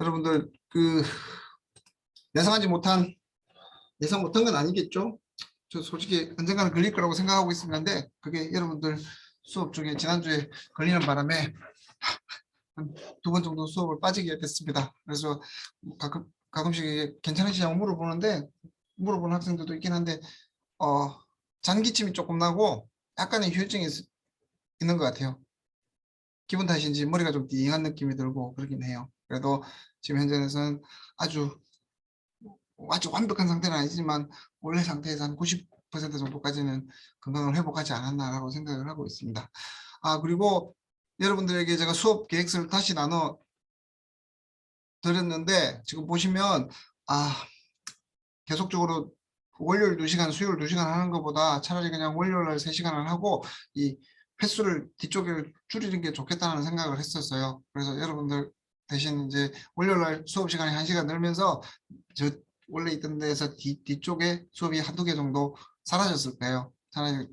여러분들 예상 못한 건 아니겠죠? 저 솔직히 언젠가는 걸릴 거라고 생각하고 있었는데 그게 여러분들 수업 중에 지난주에 걸리는 바람에 한 2번 정도 수업을 빠지게 됐습니다. 그래서 가끔씩 이게 괜찮으시냐고 물어보는 학생들도 있긴 한데 잔기침이 조금 나고 약간의 휴유증이 있는 것 같아요. 기분 탓인지 머리가 좀 띵한 느낌이 들고 그러긴 해요. 그래도 지금 현재는 아주 완벽한 상태는 아니지만 원래 상태에서 한 90% 정도까지는 건강을 회복하지 않았나라고 생각을 하고 있습니다. 그리고 여러분들에게 제가 수업 계획서를 다시 나눠 드렸는데 지금 보시면 계속적으로 월요일 2시간, 수요일 2시간 하는 것보다 차라리 그냥 월요일 날 3시간을 하고 이 횟수를 뒤쪽에 줄이는 게 좋겠다는 생각을 했었어요. 그래서 여러분들 대신 이제 월요일 날 수업 시간이 1시간 늘면서 저 원래 있던 데에서 뒤쪽에 수업이 한두 개 정도 사라졌을 거예요. 차라리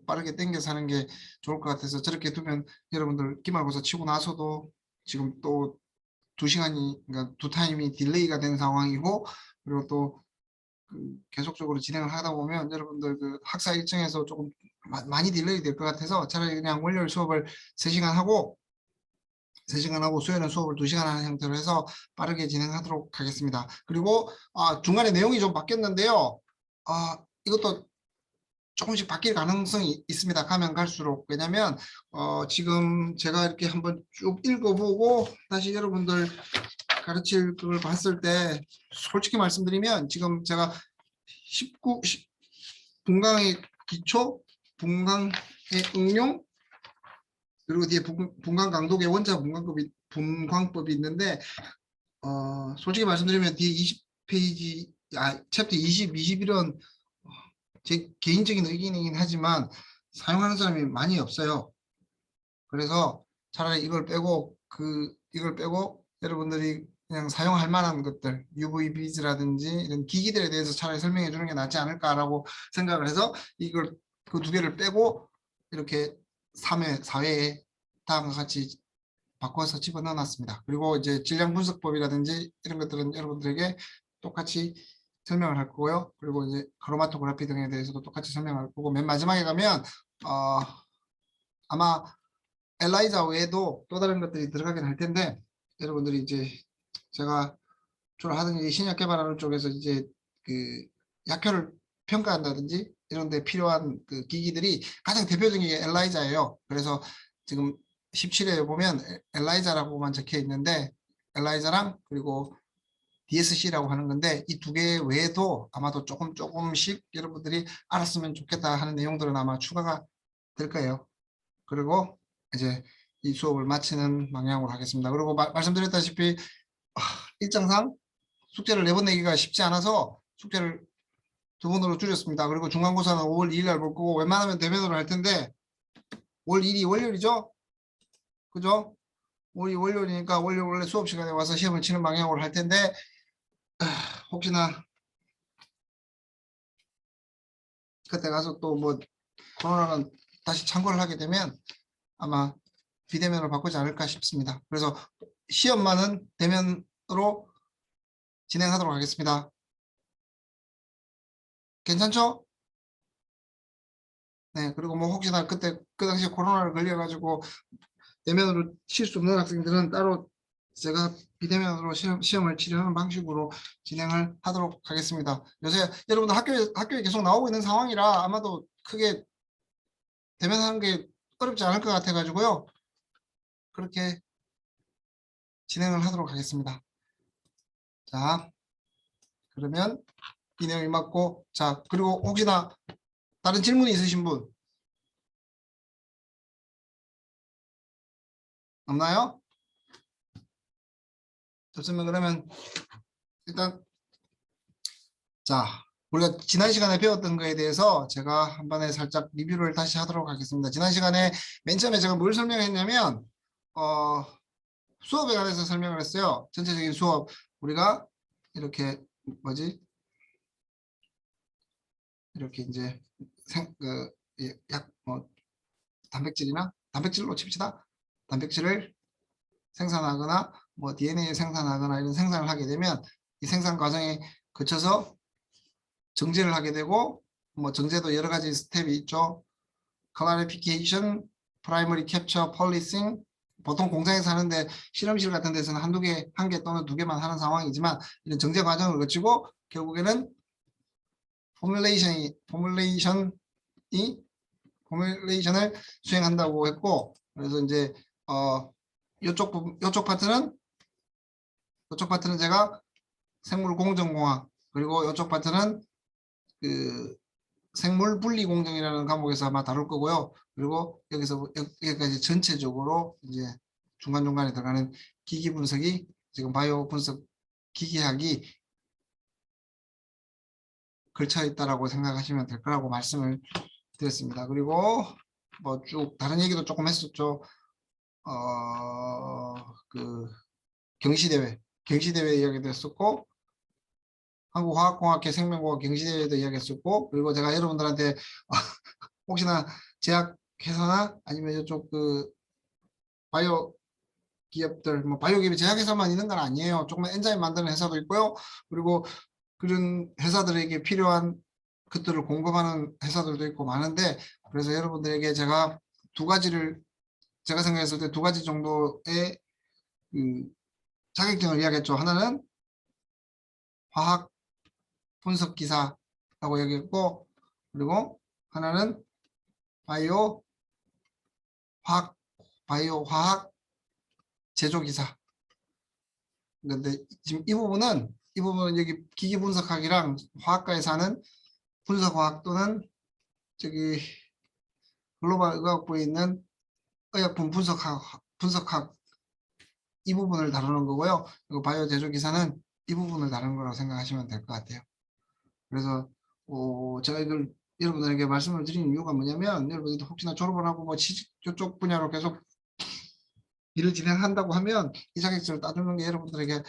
빠르게 당겨서 하는 게 좋을 것 같아서 저렇게 두면 여러분들 기말고사 치고 나서도 지금 또 2시간이 그러니까 2타임이 딜레이가 된 상황이고 그리고 또 계속적으로 진행을 하다 보면 여러분들 학사 일정에서 조금 많이 딜레이 될 것 같아서 차라리 그냥 월요일 수업을 3시간 하고 수요일은 수업을 2시간 하는 형태로 해서 빠르게 진행하도록 하겠습니다. 그리고 중간에 내용이 좀 바뀌었는데요. 이것도 조금씩 바뀔 가능성이 있습니다. 가면 갈수록. 왜냐면 지금 제가 이렇게 한번 쭉 읽어보고 다시 여러분들 가르칠 걸 봤을 때 솔직히 말씀드리면 지금 제가 19 분강의 기초, 분강의 응용, 그리고 뒤에 분강 강독의 원자 분광법이 있는데 솔직히 말씀드리면 뒤에 20페이지 챕터 20, 21은 제 개인적인 의견이긴 하지만 사용하는 사람이 많이 없어요. 그래서 차라리 이걸 빼고 여러분들이 그냥 사용할 만한 것들 UVB즈라든지 이런 기기들에 대해서 차라리 설명해 주는 게 낫지 않을까라고 생각을 해서 이걸 그 2개를 빼고 이렇게 3회, 4회에 다음과 같이 바꿔서 집어넣어 놨습니다. 그리고 이제 질량 분석법이라든지 이런 것들은 여러분들에게 똑같이 설명을 할 거고요. 그리고 이제 크로마토그래피 등에 대해서도 똑같이 설명할 거고 맨 마지막에 가면 아마 엘라이자 외에도 또 다른 것들이 들어가긴 할 텐데 여러분들이 이제 제가 주로 하던 일 신약 개발하는 쪽에서 이제 약효를 평가한다든지 이런 데 필요한 기기들이 가장 대표적인 게 엘라이자예요. 그래서 지금 17회에 보면 엘라이자라고만 적혀 있는데 엘라이자랑 그리고 DSC라고 하는 건데 이 2개 외에도 아마도 조금씩 여러분들이 알았으면 좋겠다 하는 내용들은 아마 추가가 될 거예요. 그리고 이제 이 수업을 마치는 방향으로 하겠습니다. 그리고 말씀드렸다시피 일정상 숙제를 4번 내기가 쉽지 않아서 숙제를 2번으로 줄였습니다. 그리고 중간고사는 5월 2일 날 볼 거고 웬만하면 대면으로 할 텐데 5월 1일이 월요일이죠? 그죠? 5월이 월요일이니까 월요일 원래 수업 시간에 와서 시험을 치는 방향으로 할 텐데 혹시나 그때 가서 또 뭐 코로나는 다시 창궐을 하게 되면 아마 비대면으로 바꾸지 않을까 싶습니다. 그래서 시험만은 대면으로 진행하도록 하겠습니다. 괜찮죠? 네, 그리고 뭐 혹시나 그때 그 당시에 코로나를 걸려가지고 대면으로 칠 수 없는 학생들은 따로 제가 비대면으로 시험을 치르는 방식으로 진행을 하도록 하겠습니다. 요새 여러분들 학교에 계속 나오고 있는 상황이라 아마도 크게 대면하는 게 어렵지 않을 것 같아 가지고요. 그렇게 진행을 하도록 하겠습니다. 자, 그러면 이 내용이 맞고 자, 그리고 혹시나 다른 질문이 있으신 분 없나요? 없으면 그러면 일단 자, 우리가 지난 시간에 배웠던 거에 대해서 제가 한 번에 살짝 리뷰를 다시 하도록 하겠습니다. 지난 시간에 맨 처음에 제가 뭘 설명했냐면 수업에 관해서 설명을 했어요. 전체적인 수업 우리가 이렇게 이렇게 이제 단백질로 칩시다. 단백질을 생산하거나 뭐 DNA 생산하거나 이런 생산을 하게 되면 이 생산 과정에 거쳐서 정제를 하게 되고 뭐 정제도 여러 가지 스텝이 있죠. clarification, primary capture, polishing. 보통 공장에서 하는데 실험실 같은 데서는 한두 개, 한 개 또는 두 개만 하는 상황이지만 이런 정제 과정을 거치고 결국에는 포뮬레이션을 수행한다고 했고, 그래서 이제 요쪽 파트는 제가 생물 공정공학, 그리고 요쪽 파트는 그 생물 분리 공정이라는 과목에서 아마 다룰 거고요. 그리고 여기까지 전체적으로 이제 중간중간에 들어가는 기기 분석이 지금 바이오 분석 기계학이 걸쳐 있다라고 생각하시면 될 거라고 말씀을 드렸습니다. 그리고 뭐 쭉 다른 얘기도 조금 했었죠. 그 경시대회 이야기도 했었고, 한국화학공학회 생명공학 경시대회도 이야기했었고, 그리고 제가 여러분들한테 혹시나 제약회사나 아니면 이쪽 그 바이오 기업들, 뭐 바이오 기업이 제약회사만 있는 건 아니에요. 조금만 엔자임 만드는 회사도 있고요. 그리고 그런 회사들에게 필요한 것들을 공급하는 회사들도 있고 많은데, 그래서 여러분들에게 제가 제가 생각했을 때 두 가지 정도의 자격증을 이야기했죠. 하나는 화학 분석 기사라고 얘기했고, 그리고 하나는 바이오 화학 제조 기사. 근데 지금 이 부분은 여기 기기 분석학이랑 화학과에서 하는 분석화학 또는 저기 글로벌 의학부에 있는 의약품 분석학 이 부분을 다루는 거고요. 그리고 바이오 제조 기사는 이 부분을 다루는 거라고 생각하시면 될 것 같아요. 그래서 제가 이걸 여러분들에게 말씀을 드리는 이유가 뭐냐면, 여러분들이 혹시나 졸업을 하고 뭐 이쪽 분야로 계속 일을 진행한다고 하면 이 자격증을 따주는 게 여러분들에게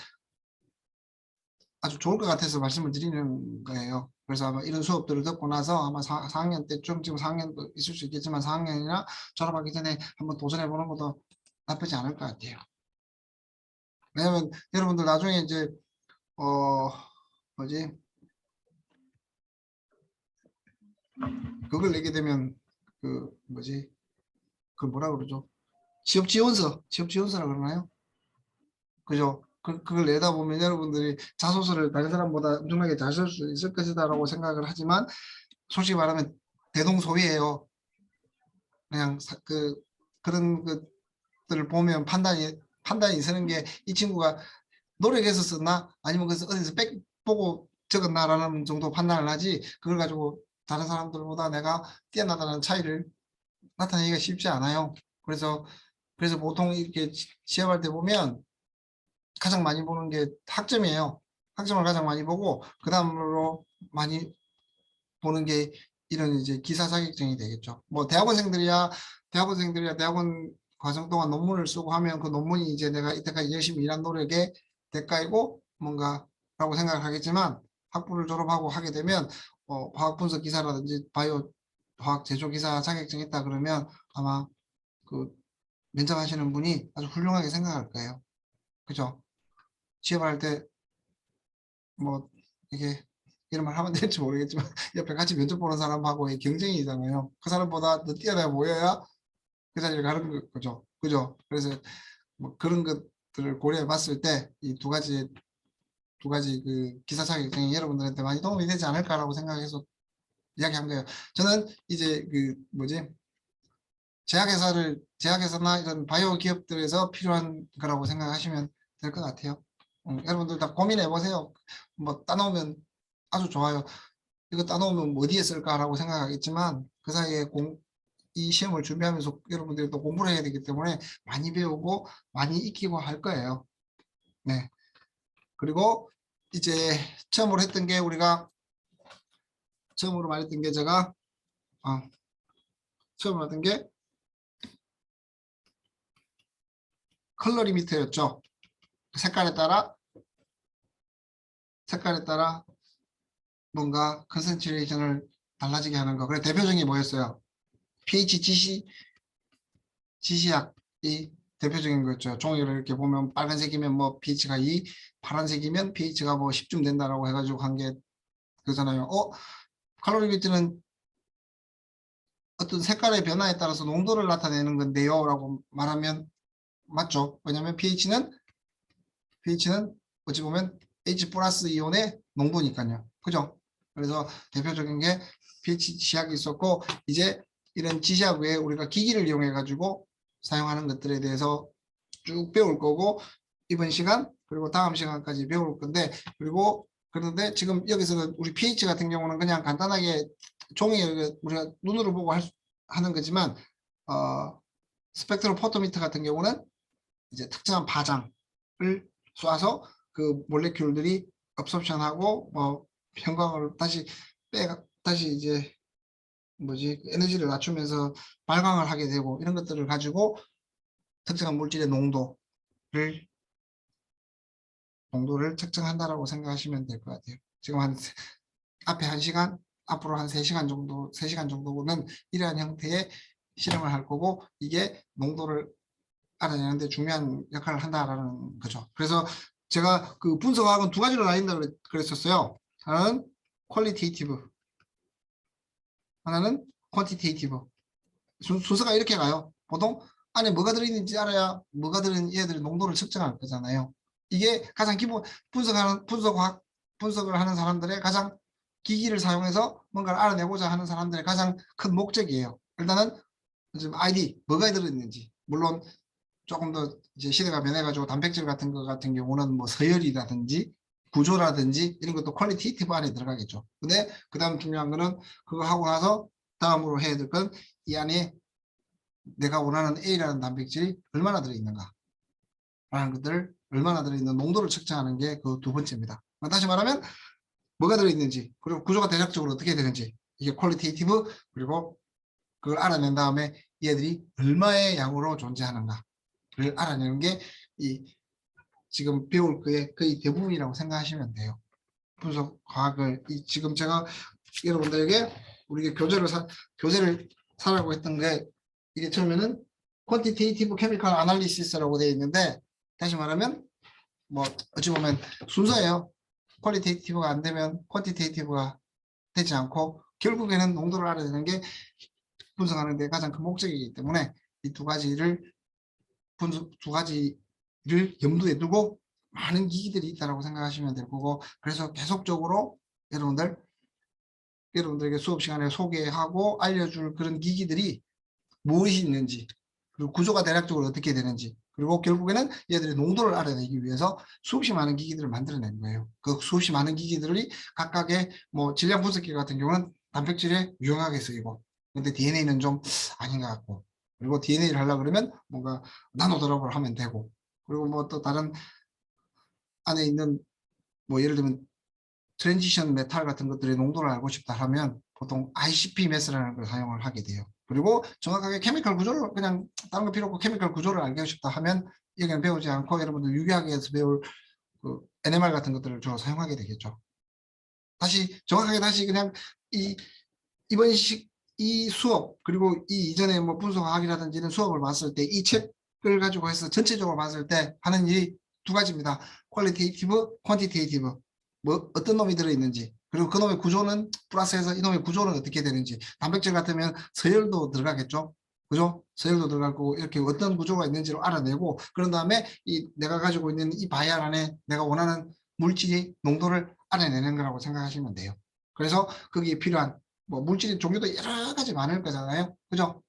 아주 좋을 것 같아서 말씀을 드리는 거예요. 그래서 아마 이런 수업들을 듣고 나서 아마 4학년 때쯤, 지금 4학년도 있을 수 있겠지만 4학년이나 졸업하기 전에 한번 도전해 보는 것도 나쁘지 않을 것 같아요. 왜냐면 여러분들 나중에 이제 뭐지, 그걸 내게 되면 그 뭐지, 그 뭐라 그러죠, 취업 지원서라 그러나요? 그죠? 그걸 내다 보면 여러분들이 자소서를 다른 사람보다 엄청나게 잘 쓸 수 있을 것이다라고 생각을 하지만, 솔직히 말하면 대동소이해요. 그냥 그런 것들을 보면 판단이 서는 게, 이 친구가 노력해서 썼나 아니면 그래서 어디서 빽 보고 적었나라는 정도 판단을 하지, 그걸 가지고 다른 사람들보다 내가 뛰어나다는 차이를 나타내기가 쉽지 않아요. 그래서 보통 이렇게 시험할 때 보면 가장 많이 보는 게 학점이에요. 학점을 가장 많이 보고 그 다음으로 많이 보는 게 이런 이제 기사 자격증이 되겠죠. 뭐 대학원생들이야 대학원 과정 동안 논문을 쓰고 하면 그 논문이 이제 내가 이때까지 열심히 일한 노력의 대가이고 뭔가라고 생각을 하겠지만, 학부를 졸업하고 하게 되면 화학 분석 기사라든지 바이오 화학 제조 기사 자격증이 있다 그러면 아마 그 면접하시는 분이 아주 훌륭하게 생각할 거예요. 그죠? 취업할 때 뭐 이게 이런 말 하면 될지 모르겠지만 옆에 같이 면접 보는 사람하고의 경쟁이잖아요. 그 사람보다 더 뛰어나 보여야 그 자리를 가는 거죠. 그죠? 그래서 뭐 그런 것들을 고려해 봤을 때 이 두 가지 그 기사 자격증이 여러분들한테 많이 도움이 되지 않을까라고 생각해서 이야기한 거예요. 저는 이제 그 뭐지, 제약회사나 이런 바이오 기업들에서 필요한 거라고 생각하시면 될 것 같아요. 여러분들 다 고민해 보세요. 뭐 따놓으면 아주 좋아요. 이거 따놓으면 뭐 어디에 쓸까라고 생각하겠지만, 그 사이에 이 시험을 준비하면서 여러분들이 또 공부를 해야 되기 때문에 많이 배우고 많이 익히고 할 거예요. 네. 그리고 이제 처음으로 말했던 게 제가 처음으로 했던 게 컬러 리미터였죠. 색깔에 따라 뭔가 컨센트레이션을 달라지게 하는 거. 그래 대표적인 게 뭐였어요? pH 지시약이 대표적인 거 있죠. 종이를 이렇게 보면 빨간색이면 뭐 pH가 2, 파란색이면 pH가 뭐 10쯤 된다라고 해가지고 한 게 그잖아요. 칼로리미트는 어떤 색깔의 변화에 따라서 농도를 나타내는 건데요 라고 말하면 맞죠. 왜냐하면 pH는 어찌 보면 H 플러스 이온의 농도니까요. 그죠? 그래서 대표적인 게 pH 지약이 있었고, 이제 이런 지시약 외에 우리가 기기를 이용해 가지고 사용하는 것들에 대해서 쭉 배울 거고, 이번 시간 그리고 다음 시간까지 배울 건데, 그리고 그런데 지금 여기서는 우리 pH 같은 경우는 그냥 간단하게 종이에 우리가 눈으로 보고 하는 거지만, 스펙트로포토미터 같은 경우는 이제 특정한 파장을 쏴서 그 몰레큘들이 업소션하고 뭐 형광을 다시 이제 뭐지 에너지를 낮추면서 발광을 하게 되고, 이런 것들을 가지고 특정한 물질의 농도를 측정한다라고 생각하시면 될 것 같아요. 지금 앞에 1시간, 앞으로 한 3시간 정도, 3시간 정도는 이러한 형태의 실험을 할 거고, 이게 농도를 알아내는데 중요한 역할을 한다라는 거죠. 그래서 제가 그 분석학은 두 가지로 나뉜다 그랬었어요. 하나는 퀄리테이티브, 하나는 퀀티테이티브. 순서가 이렇게 가요. 보통 안에 뭐가 들어있는지 알아야 뭐가 들어있는 얘들의 농도를 측정할 거잖아요. 이게 가장 기본 분석을 하는 사람들의 가장 기기를 사용해서 뭔가를 알아내고자 하는 사람들의 가장 큰 목적이에요. 일단은 지금 아이디 뭐가 들어있는지, 물론 조금 더 이제 시대가 변해가지고 단백질 같은 거 같은 경우는 뭐 서열이라든지 구조라든지 이런 것도 퀄리테이티브 안에 들어가겠죠. 근데 그 다음 중요한 거는 그거 하고 나서 다음으로 해야 될 건 이 안에 내가 원하는 A라는 단백질이 얼마나 들어있는가 라는 것들을, 얼마나 들어있는 농도를 측정하는 게 그 두 번째입니다. 다시 말하면 뭐가 들어있는지, 그리고 구조가 대략적으로 어떻게 되는지, 이게 퀄리테이티브, 그리고 그걸 알아낸 다음에 얘들이 얼마의 양으로 존재하는가 를 알아내는 게 이 지금 배울 거의 거의 대부분이라고 생각하시면 돼요. 분석 과학을 지금 제가 여러분들에게 우리 교재를 사라고 했던 게, 이게 처음에는 퀀티테이티브 케미컬 아날리시스라고 되어 있는데, 다시 말하면 뭐 어찌 보면 순서예요. 퀄리테이티브가 안 되면 퀀티테이티브가 되지 않고, 결국에는 농도를 알아내는 게 분석하는 데 가장 큰 목적이기 때문에 이 두 가지를 염두에 두고 많은 기기들이 있다고 생각하시면 될 거고, 그래서 계속적으로 여러분들에게 수업 시간에 소개하고 알려줄 그런 기기들이 무엇이 있는지, 그리고 구조가 대략적으로 어떻게 되는지, 그리고 결국에는 얘들의 농도를 알아내기 위해서 수없이 많은 기기들을 만들어낸 거예요. 그 수없이 많은 기기들이 각각의 뭐 질량 분석기 같은 경우는 단백질에 유용하게 쓰이고, 근데 DNA는 좀 아닌 것 같고, 그리고 DNA를 하려고 그러면 뭔가 나노 드롭을 하면 되고, 그리고 뭐 또 다른 안에 있는 뭐 예를 들면 트랜지션 메탈 같은 것들의 농도를 알고 싶다 하면 보통 ICP 매스라는 걸 사용을 하게 돼요. 그리고 정확하게 케미컬 구조를, 그냥 다른 거 필요 없고 케미컬 구조를 알고 싶다 하면 여기는 배우지 않고 여러분들 유기학에서 배울 그 NMR 같은 것들을 주로 사용하게 되겠죠. 다시 그냥 이번 이 수업, 그리고 이 이전에 뭐 분석학이라든지 이런 수업을 봤을 때 이 책을 가지고 해서 전체적으로 봤을 때 하는 일이 두 가지입니다. 퀄리테이티브, 퀀티테이티브. 뭐 어떤 놈이 들어있는지, 그리고 그 놈의 구조는 플러스해서 이 놈의 구조는 어떻게 되는지. 단백질 같으면 서열도 들어가겠죠. 그죠? 서열도 들어갈 거고, 이렇게 어떤 구조가 있는지를 알아내고, 그런 다음에 내가 가지고 있는 이 바이알 안에 내가 원하는 물질의 농도를 알아내는 거라고 생각하시면 돼요. 그래서 거기에 필요한 뭐 물질의 종류도 여러 가지 많을 거잖아요. 그죠?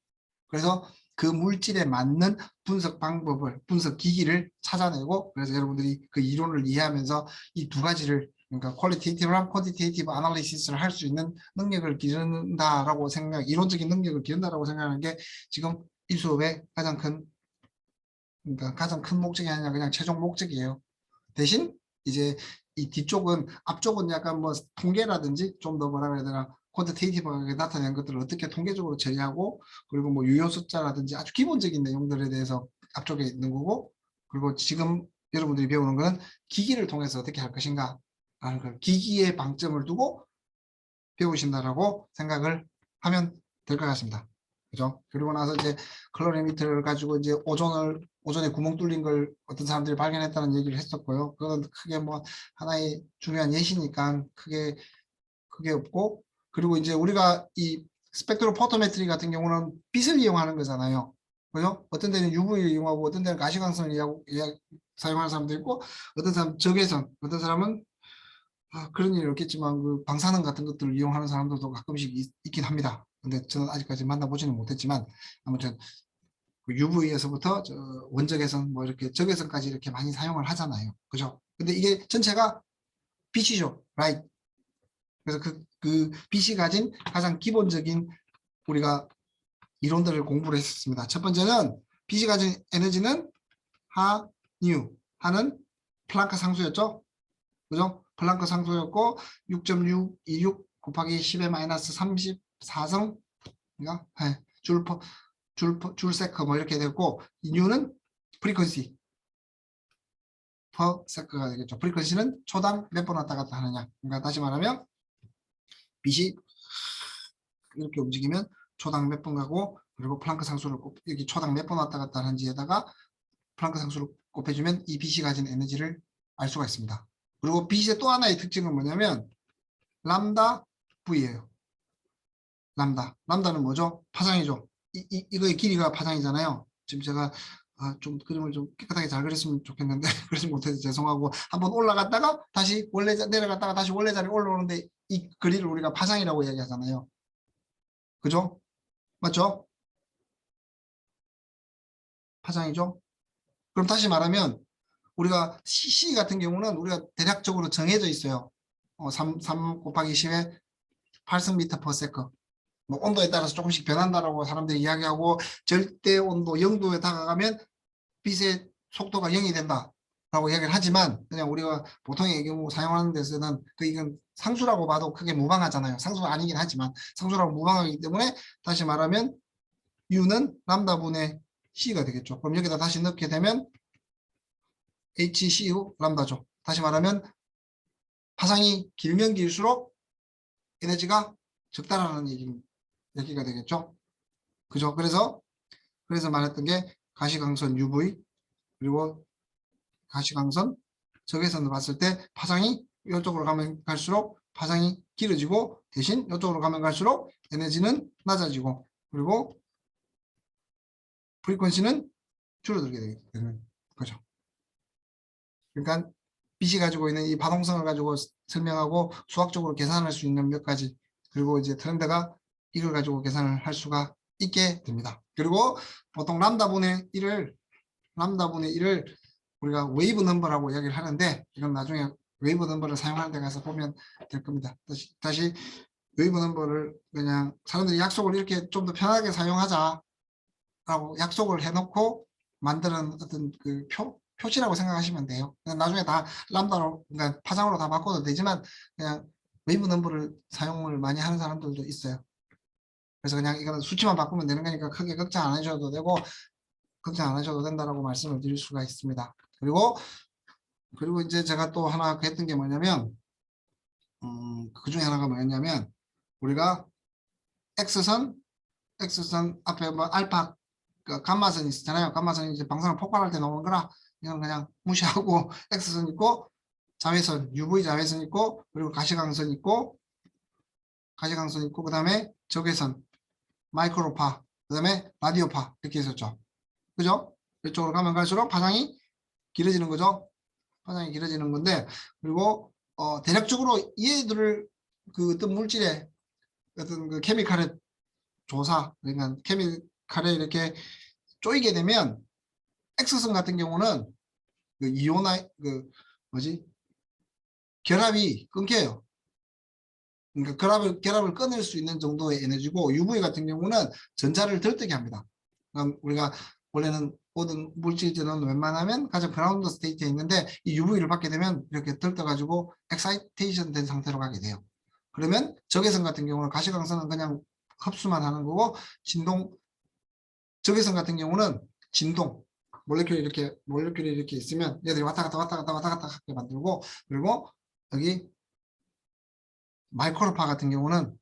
그래서 그 물질에 맞는 분석 방법을, 분석 기기를 찾아내고, 그래서 여러분들이 그 이론을 이해하면서 이 두 가지를, 그러니까 퀄리테이티브랑 퀀티테이티브 아날리시스를 할 수 있는 능력을 기른다라고 이론적인 능력을 기른다라고 생각하는 게 지금 이 수업의 그러니까 가장 큰 목적이 아니라 그냥 최종 목적이에요. 대신 이제 이 뒤쪽은, 앞쪽은 약간 뭐 통계라든지 좀 더 뭐라 그래야 되나, 퀀티테이티브하게 나타낸 것들을 어떻게 통계적으로 처리하고, 그리고 뭐 유효 숫자라든지 아주 기본적인 내용들에 대해서 앞쪽에 있는 거고, 그리고 지금 여러분들이 배우는 거는 기기를 통해서 어떻게 할 것인가 라는 걸, 기기에 방점을 두고 배우신다라고 생각을 하면 될 것 같습니다. 그죠? 그리고 나서 이제 클로리미터를 가지고 이제 오존을 오존에 구멍 뚫린 걸 어떤 사람들이 발견했다는 얘기를 했었고요. 그건 크게 뭐 하나의 중요한 예시니까 크게 없고, 그리고 이제 우리가 이 스펙트로포토메트리 같은 경우는 빛을 이용하는 거잖아요. 그죠? 어떤 데는 UV를 이용하고 어떤 데는 가시광선을 사용하는 사람도 있고, 어떤 사람은 적외선, 어떤 사람은 그런 일이 없겠지만 그 방사능 같은 것들을 이용하는 사람들도 가끔씩 있긴 합니다. 근데 저는 아직까지 만나보지는 못했지만 아무튼 그 UV에서부터 원적외선 뭐 이렇게 적외선까지 이렇게 많이 사용을 하잖아요. 그죠? 근데 이게 전체가 빛이죠. 라이트. 그래서 그 빛이 가진 가장 기본적인 우리가 이론들을 공부를 했었습니다. 첫 번째는 빛이 가진 에너지는 하, 뉴. 하는 플랑크 상수였죠. 그죠? 플랑크 상수였고 6.626 곱하기 10의 마이너스 34성 줄 세커 뭐 이렇게 되고, 이 뉴는 프리퀀시 퍼 세커가 되겠죠. 프리퀀시는 초당 몇 번 왔다 갔다 하느냐. 그러니까 다시 말하면 빛이 이렇게 움직이면 초당 몇 번 가고, 그리고 플랑크 상수를 여기 초당 몇 번 왔다 갔다 하는지에다가 플랑크 상수를 곱해주면 이 빛이 가진 에너지를 알 수가 있습니다. 그리고 빛의 또 하나의 특징은 뭐냐면 람다 V예요. 람다는 뭐죠? 파장이죠. 이거의 길이가 파장이잖아요. 지금 제가 좀 그림을 좀 깨끗하게 잘 그렸으면 좋겠는데 그러지 못해서 죄송하고, 한번 올라갔다가 다시 원래 내려갔다가 다시 원래 자리에 올라오는데 이 거리를 우리가 파장이라고 얘기하잖아요. 그죠? 맞죠? 파장이죠. 그럼 다시 말하면 우리가 C 같은 경우는 우리가 대략적으로 정해져 있어요. 3 곱하기 10의 8승미터 per 세컨. 뭐 온도에 따라서 조금씩 변한다라고 사람들이 이야기하고, 절대 온도 0도에 다가가면 빛의 속도가 0이 된다라고 이야기를 하지만, 그냥 우리가 보통의 경우 사용하는 데서는 이건 상수라고 봐도 크게 무방하잖아요. 상수가 아니긴 하지만 상수라고 무방하기 때문에 다시 말하면 U는 람다 분의 C가 되겠죠. 그럼 여기다 다시 넣게 되면 HCU 람다죠. 다시 말하면 파장이 길면 길수록 에너지가 적다라는 얘기가 되겠죠. 그죠? 그래서 말했던 게 가시광선 UV, 그리고 가시광선 적외선을 봤을 때 파장이 이쪽으로 가면 갈수록 파장이 길어지고, 대신 이쪽으로 가면 갈수록 에너지는 낮아지고, 그리고 프리퀀시는 줄어들게 되는 거죠. 그러니까 빛이 가지고 있는 이 반응성을 가지고 설명하고 수학적으로 계산할 수 있는 몇 가지, 그리고 이제 트렌드가 이걸 가지고 계산을 할 수가 있게 됩니다. 그리고 보통 람다분의 1을 우리가 웨이브 넘버라고 이야기를 하는데, 이건 나중에 웨이브 넘버를 사용하는 데 가서 보면 될 겁니다. 다시 웨이브 넘버를 그냥 사람들이 약속을 이렇게 좀 더 편하게 사용하자라고 약속을 해놓고 만드는 어떤 그 표시라고 생각하시면 돼요. 나중에 다 람다로, 그러니까 파장으로 다 바꿔도 되지만 그냥 웨이브 넘버를 사용을 많이 하는 사람들도 있어요. 그래서 그냥 이거는 수치만 바꾸면 되는 거니까 크게 걱정 안 하셔도 되고, 걱정 안 하셔도 된다라고 말씀을 드릴 수가 있습니다. 그리고 이제 제가 또 하나 했던 게 뭐냐면, 그 중에 하나가 뭐였냐면, 우리가 X선 앞에 뭐 알파, 감마선 있잖아요. 감마선이 이제 방사능 폭발할 때 나오는 거라 이건 그냥 무시하고 X선 있고, 자외선, UV 자외선 있고, 그리고 가시광선 있고, 그 다음에 적외선, 마이크로파, 그 다음에 라디오파 이렇게 있었죠. 그죠? 이쪽으로 가면 갈수록 파장이 길어지는 거죠. 파장이 길어지는 건데, 그리고 대략적으로 얘들을 그 어떤 물질의 어떤 그 케미칼의 조사, 그러니까 케미칼에 이렇게 쪼이게 되면 X선 같은 경우는 그 이온화 그 뭐지 결합이 끊겨요. 그러니까 결합을 끊을 수 있는 정도의 에너지고, UV 같은 경우는 전자를 들뜨게 합니다. 그럼 우리가 원래는 모든 물질들은 웬만하면 가장 그라운드 스테이트에 있는데, 이 UV를 받게 되면 이렇게 들떠가지고 엑사이테이션 된 상태로 가게 돼요. 그러면 적외선 같은 경우는 가시광선은 그냥 흡수만 하는 거고, 적외선 같은 경우는 진동, 몰레큘이 이렇게 있으면 얘들이 왔다 갔다 하게 만들고, 그리고 여기 마이크로파 같은 경우는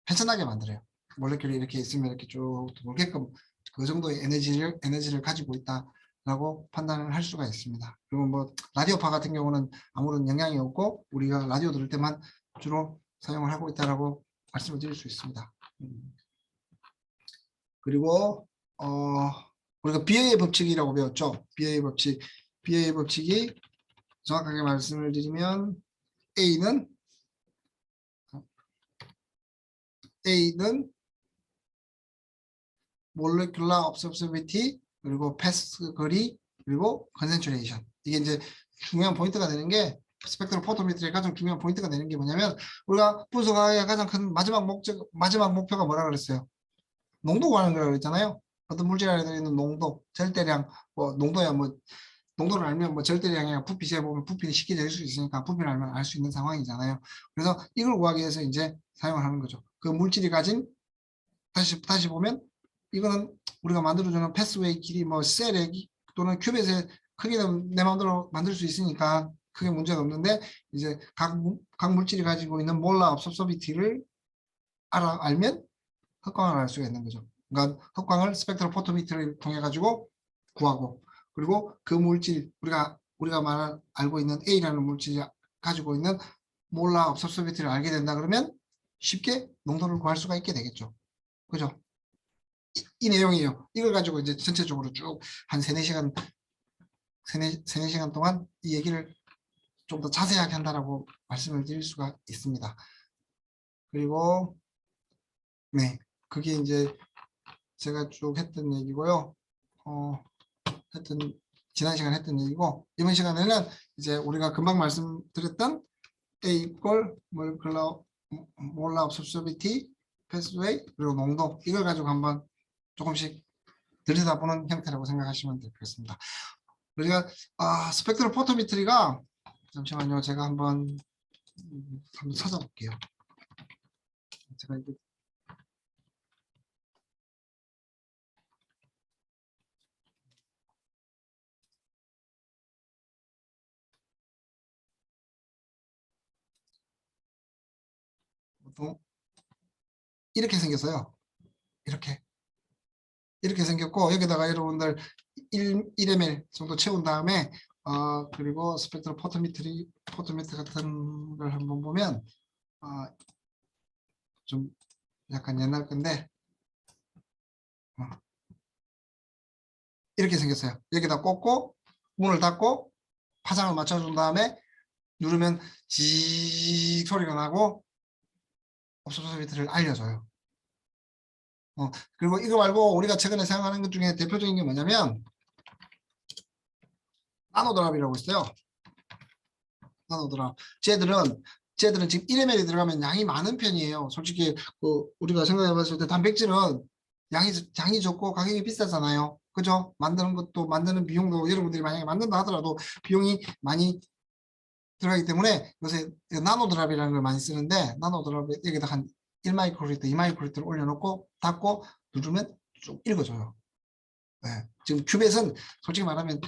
회전하게 만들어요. 몰레큘이 이렇게 있으면 이렇게 쭉 돌게끔 그 정도의 에너지를 가지고 있다라고 판단을 할 수가 있습니다. 그리고 뭐 라디오파 같은 경우는 아무런 영향이 없고 우리가 라디오 들을 때만 주로 사용을 하고 있다라고 말씀을 드릴 수 있습니다. 그리고 우리가 비어의 법칙이라고 배웠죠. 비어의 법칙이 정확하게 말씀을 드리면 A는 몰레큘라 옵서비티 그리고 패스 거리 그리고 컨센트레이션. 이게 이제 중요한 포인트가 되는 게 스펙트럴 포토메트리의 가장 중요한 포인트가 되는 게 뭐냐면 우리가 분석학의 가장 큰 마지막 목표가 뭐라 그랬어요? 농도 구하는 거라고 그랬잖아요. 어떤 물질 안에 들어있는 농도, 절대량, 뭐 농도야 뭐 농도를 알면 뭐 절대량이나 부피 재보면 부피는 쉽게 잴 수 있으니까 부피를 알면 알 수 있는 상황이잖아요. 그래서 이걸 구하기 위해서 이제 사용을 하는 거죠. 그 물질이 가진 다시 보면 이거는 우리가 만들어주는 패스웨이 길이 뭐 셀의 또는 큐벳의 크기는 내 마음대로 만들 수 있으니까 크게 문제가 없는데 이제 각 물질이 가지고 있는 몰라 옵서비티를 알면 흑광을 알 수가 있는 거죠. 그러니까 흑광을 스펙트럴 포토미터를 통해 가지고 구하고 그리고 그 물질 우리가 알고 있는 A라는 물질이 가지고 있는 몰라 옵서비티를 알게 된다 그러면 쉽게 농도를 구할 수가 있게 되겠죠. 그죠? 이 내용이에요. 이걸 가지고 이제 전체적으로 쭉 한 3-4시간 동안 이 얘기를 좀 더 자세하게 한다라고 말씀을 드릴 수가 있습니다. 그리고 네, 그게 이제 제가 쭉 했던 얘기고요. 지난 시간에 했던 얘기고 이번 시간에는 이제 우리가 금방 말씀드렸던 A equal 몰라 옵서비티 패스웨이 그리고 농도 이걸 가지고 한번 조금씩 들여다보는 형태라고 생각하시면 되겠습니다. 우리가 스펙트럴 포토메트리가 잠시만요. 제가 한번 찾아볼게요. 제가 이제 보통 이렇게 생겼어요. 이렇게 생겼고 여기다가 여러분들 1ml 정도 채운 다음에 그리고 스펙트럴 포토메트 같은 걸 한번 보면 좀 약간 옛날 건데 이렇게 생겼어요. 여기다 꽂고 문을 닫고 파장을 맞춰준 다음에 누르면 지 소리가 나고 옵서비티를 알려줘요. 그리고 이거 말고 우리가 최근에 사용하는 것 중에 대표적인 게 뭐냐면 나노드랍이라고 있어요. 나노드랍. 쟤들은 지금 1ml이 들어가면 양이 많은 편이에요. 솔직히 우리가 생각해 봤을 때 단백질은 양이 적고 가격이 비싸잖아요. 그죠? 만드는 비용도 여러분들이 만약에 만든다 하더라도 비용이 많이 들어가기 때문에 요새 나노드랍이라는 걸 많이 쓰는데 나노드랍 여기다 한 1마이크로리터, 2마이크로리터를 올려놓고 닫고 누르면 쭉 읽어줘요. 네. 지금 큐벳은 솔직히 말하면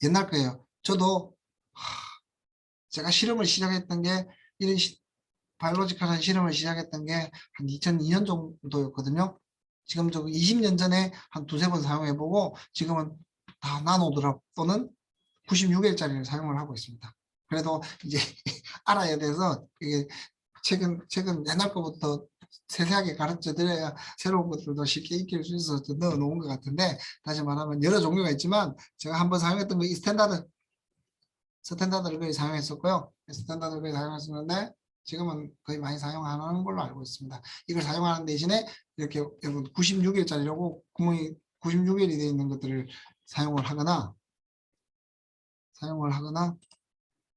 옛날 거예요. 저도 제가 실험을 시작했던 게 이런 바이올로지컬한 실험을 시작했던 게 한 2002년 정도였거든요. 지금 저 20년 전에 한 2-3번 사용해보고 지금은 다 나노드랍 또는 96L짜리를 사용을 하고 있습니다. 그래도 이제 알아야 돼서 이게 최근 옛날 거부터 세세하게 가르쳐 드려야 새로운 것들도 쉽게 익힐 수 있어서 넣어 놓은 것 같은데 다시 말하면 여러 종류가 있지만 제가 한번 사용했던 거 이 스탠다드를 거의 사용했었고요. 스탠다드를 거의 사용했었는데 지금은 거의 많이 사용하는 걸로 알고 있습니다. 이걸 사용하는 대신에 이렇게 96일짜리라고 구멍이 96일이 되어 있는 것들을 사용을 하거나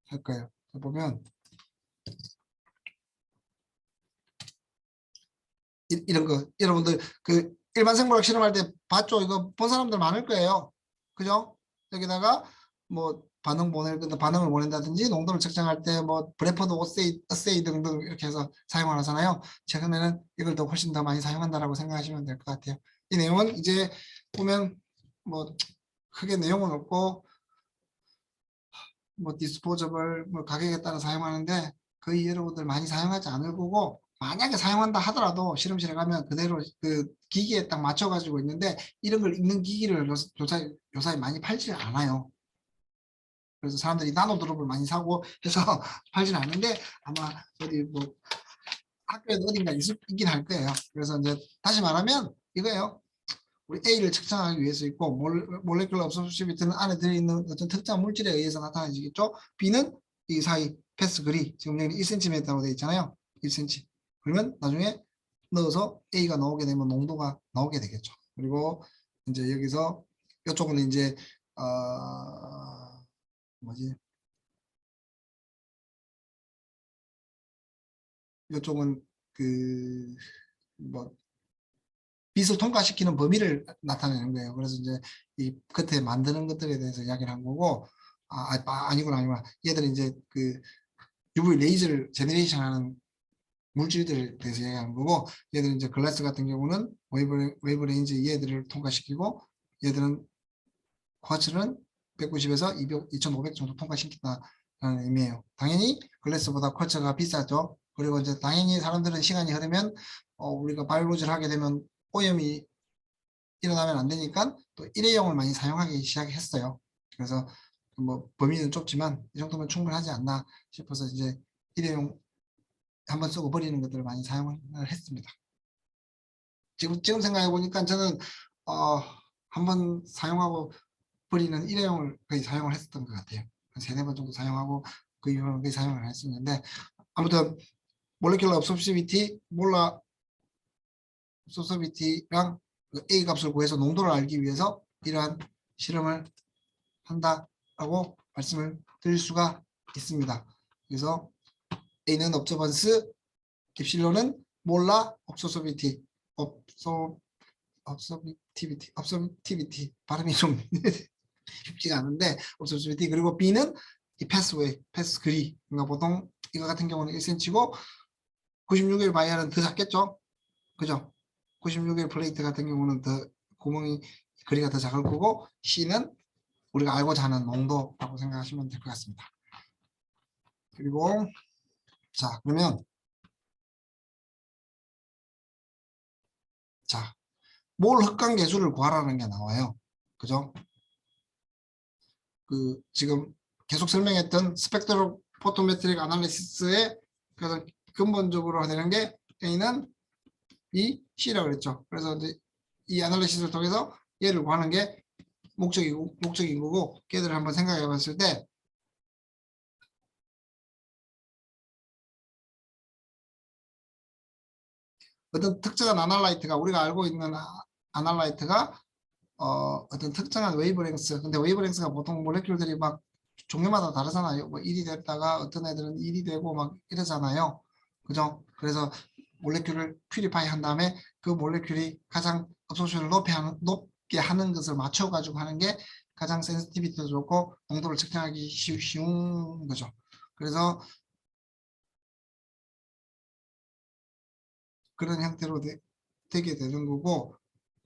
할 거예요. 보면 이런 거 여러분들 그 일반 생물학 실험할 때 봤죠? 이거 본 사람들 많을 거예요. 그죠? 여기다가 뭐 반응을 보낸다든지 농도를 측정할 때 뭐 브래퍼드 어세이 등등 이렇게 해서 사용을 하잖아요. 최근에는 이걸 더 훨씬 더 많이 사용한다라고 생각하시면 될 것 같아요. 이 내용은 이제 보면 뭐 크게 내용은 없고 뭐 디스포저블 뭐 가격에 따라 사용하는데 거의 여러분들 많이 사용하지 않을 거고 만약에 사용한다 하더라도 실험실에 가면 그대로 그 기기에 딱 맞춰가지고 있는데 이런 걸 읽는 기기를 요사이 많이 팔지 않아요. 그래서 사람들이 나노 드롭을 많이 사고 해서 팔지는 않는데 아마 어디 뭐 학교에 어딘가 있긴 할 거예요. 그래서 이제 다시 말하면 이거예요. 우리 A를 측정하기 위해서 있고 몰레큘러 업소시비티는 안에 들어있는 어떤 특정 물질에 의해서 나타나지겠죠. B는 이 사이 패스 그리 지금 여기 1cm라고 되어 있잖아요. 1cm. 그러면 나중에 넣어서 A가 나오게 되면 농도가 나오게 되겠죠. 그리고 이제 여기서 이쪽은 이제 뭐지? 이쪽은 그뭐 빛을 통과시키는 범위를 나타내는 거예요. 그래서 이제 이 겉에 만드는 것들에 대해서 이야기를 한 거고, 아니구나. 얘들은 이제 그 UV 레이저를 제너레이션 하는 물질들에 대해서 이야기하는 거고, 얘들은 이제 글라스 같은 경우는 웨이브 레인지 얘들을 통과시키고, 얘들은 쿼츠는 190에서 200, 2500 정도 통과시킨다는 의미예요. 당연히 글라스보다 쿼츠가 비싸죠. 그리고 이제 당연히 사람들은 시간이 흐르면 우리가 바이오로즈를 하게 되면 오염이 일어나면 안 되니까 또 일회용을 많이 사용하기 시작했어요. 그래서 뭐 범위는 좁지만 이 정도면 충분하지 않나 싶어서 이제 일회용 한번 쓰고 버리는 것들을 많이 사용을 했습니다. 지금 생각해 보니까 저는 한번 사용하고 버리는 일회용을 거의 사용을 했었던 것 같아요. 한 3-4번 정도 사용하고 그 이후로는 거의 사용을 안 했었는데 아무튼 몰레큘러 업소시비티, 몰라 업소시비티랑 A 값을 구해서 농도를 알기 위해서 이러한 실험을 한다라고 말씀을 드릴 수가 있습니다. 그래서 A는 observance, 입실로는 몰라 observability, observability 발음이 좀 쉽지가 않은데 observability. 그리고 B는 이 pathway, path 그리. 그러니까 보통 이거 같은 경우는 1cm고 96일 바이알은 더 작겠죠, 그죠? 96일 플레이트 같은 경우는 더 구멍이 거리가 더 작을 거고, C는 우리가 알고자 하는 농도라고 생각하시면 될 것 같습니다. 그리고 자, 그러면 자, 몰 흑강 계수를 구하라는 게 나와요. 그죠? 그 지금 계속 설명했던 스펙트로 포토메트릭 아날리시스의 가장 근본적으로 되는 게 A는 B, C라고 그랬죠. 그래서 이제 이 아날리시스를 통해서 얘를 구하는 게 목적인 거고, 걔들을 한번 생각해 봤을 때 어떤 특정한 아날라이트가 우리가 알고 있는 아날라이트가 어떤 특정한 웨이브랭스, 근데 웨이브랭스가 보통 몰레큘들이 막 종류마다 다르잖아요. 뭐 1이 됐다가 어떤 애들은 1이 되고 막 이러잖아요. 그죠? 그래서 몰레큘을 퓨리파이 한 다음에 그 몰레큘이 가장 업소션을 높게 하는 것을 맞춰가지고 하는 게 가장 센시티비티도 좋고 농도를 측정하기 쉬운 거죠. 그래서 그런 형태로 되게 되는 거고,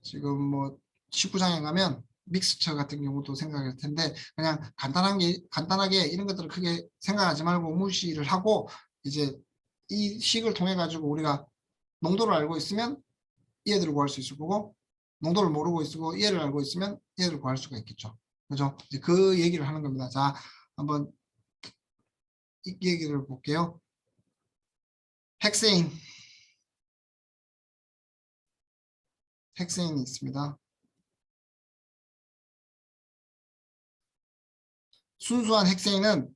지금 뭐 19장에 가면 믹스처 같은 경우도 생각할 텐데 그냥 간단하게 이런 것들을 크게 생각하지 말고 무시를 하고, 이제 이 식을 통해 가지고 우리가 농도를 알고 있으면 얘들을 구할 수 있을 거고, 농도를 모르고 있고 얘를 알고 있으면 얘를 구할 수가 있겠죠. 그죠? 이제 그 얘기를 하는 겁니다. 자, 한번 이 얘기를 볼게요. 헥세인 헥세인이 있습니다. 순수한 헥세인은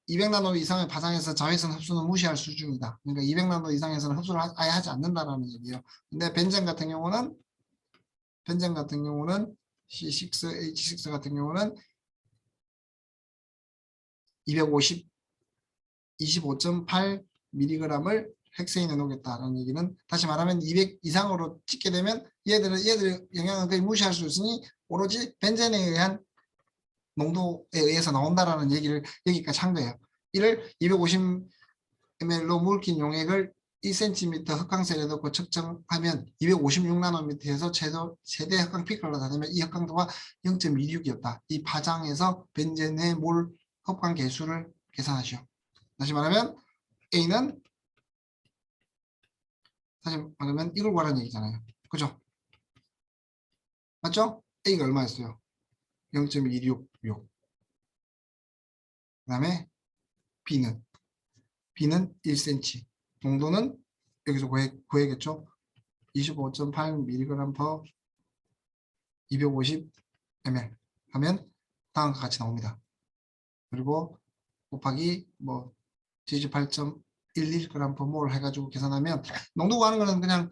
200나노 이상의 파장에서 자외선 흡수는 무시할 수준이다. 그러니까 200나노 이상에서는 흡수를 아예 하지 않는다라는 얘기예요. 근데 벤젠 같은 경우는 C6, H6 같은 경우는 250, 25.8mg을 헥세인에 놓겠다라는 얘기는, 다시 말하면 200 이상으로 찍게 되면 얘들 영향을 거의 무시할 수 있으니 오로지 벤젠에 의한 농도에 의해서 나온다라는 얘기를 여기까지 한 거예요. 이를 250ml로 묽힌 용액을 1cm 흑강셀에 넣고 측정하면 256나노미터에서 최대 흑강 피크를 나타내면 이 흑강도가 0.26이었다. 이 파장에서 벤젠의 몰 흑강 개수를 계산하시오. 다시 말하면 A는 다시 말하면 이걸 구하라는 얘기잖아요. 그죠? 맞죠? A가 얼마였어요? 0.166. 그 다음에 B는 1cm. 농도는 여기서 구해야겠죠? 25.8mg per 250ml 하면 다음과 같이 나옵니다. 그리고 곱하기 뭐 78.11g per mol 해가지고 계산하면 농도 구하는 거는 그냥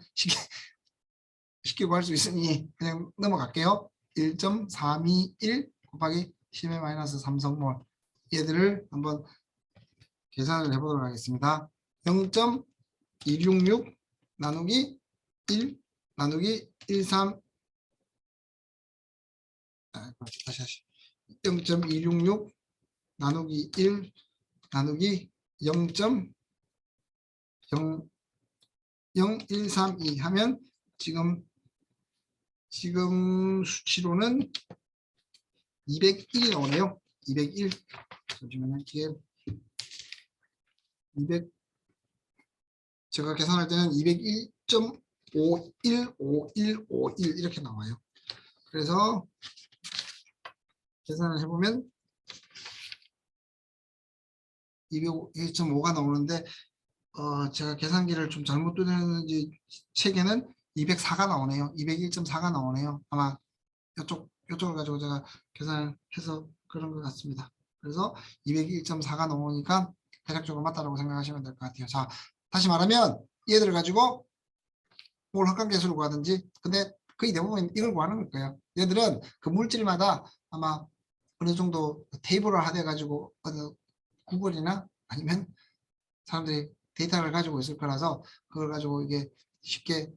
쉽게 구할 수 있으니 그냥 넘어갈게요. 1.321 곱하기 10의 마이너스 3성몰 얘들을 한번 계산을 해보도록 하겠습니다. 0.266 나누기 1 나누기 13 다시 0.266 나누기 1 나누기 0.00132 하면 지금 수치로는 201이 나오네요. 201. 잠시만요. 이게 200 제가 계산할 때는 201.515151 이렇게 나와요. 그래서 계산을 해보면 201.5가 나오는데 제가 계산기를 좀 잘못 두드렸는지 책에는 204가 나오네요. 201.4가 나오네요. 아마 이쪽을 가지고 제가 계산을 해서 그런 것 같습니다. 그래서 201.4가 나오니까 대략적으로 맞다라고 생각하시면 될 것 같아요. 자, 다시 말하면 얘들을 가지고 뭘 헛간계수를 구하든지 근데 거의 대부분 이걸 구하는 걸 거예요. 얘들은 그 물질마다 아마 어느 정도 테이블을 하돼 가지고 구글이나 아니면 사람들이 데이터를 가지고 있을 거라서 그걸 가지고 이게 쉽게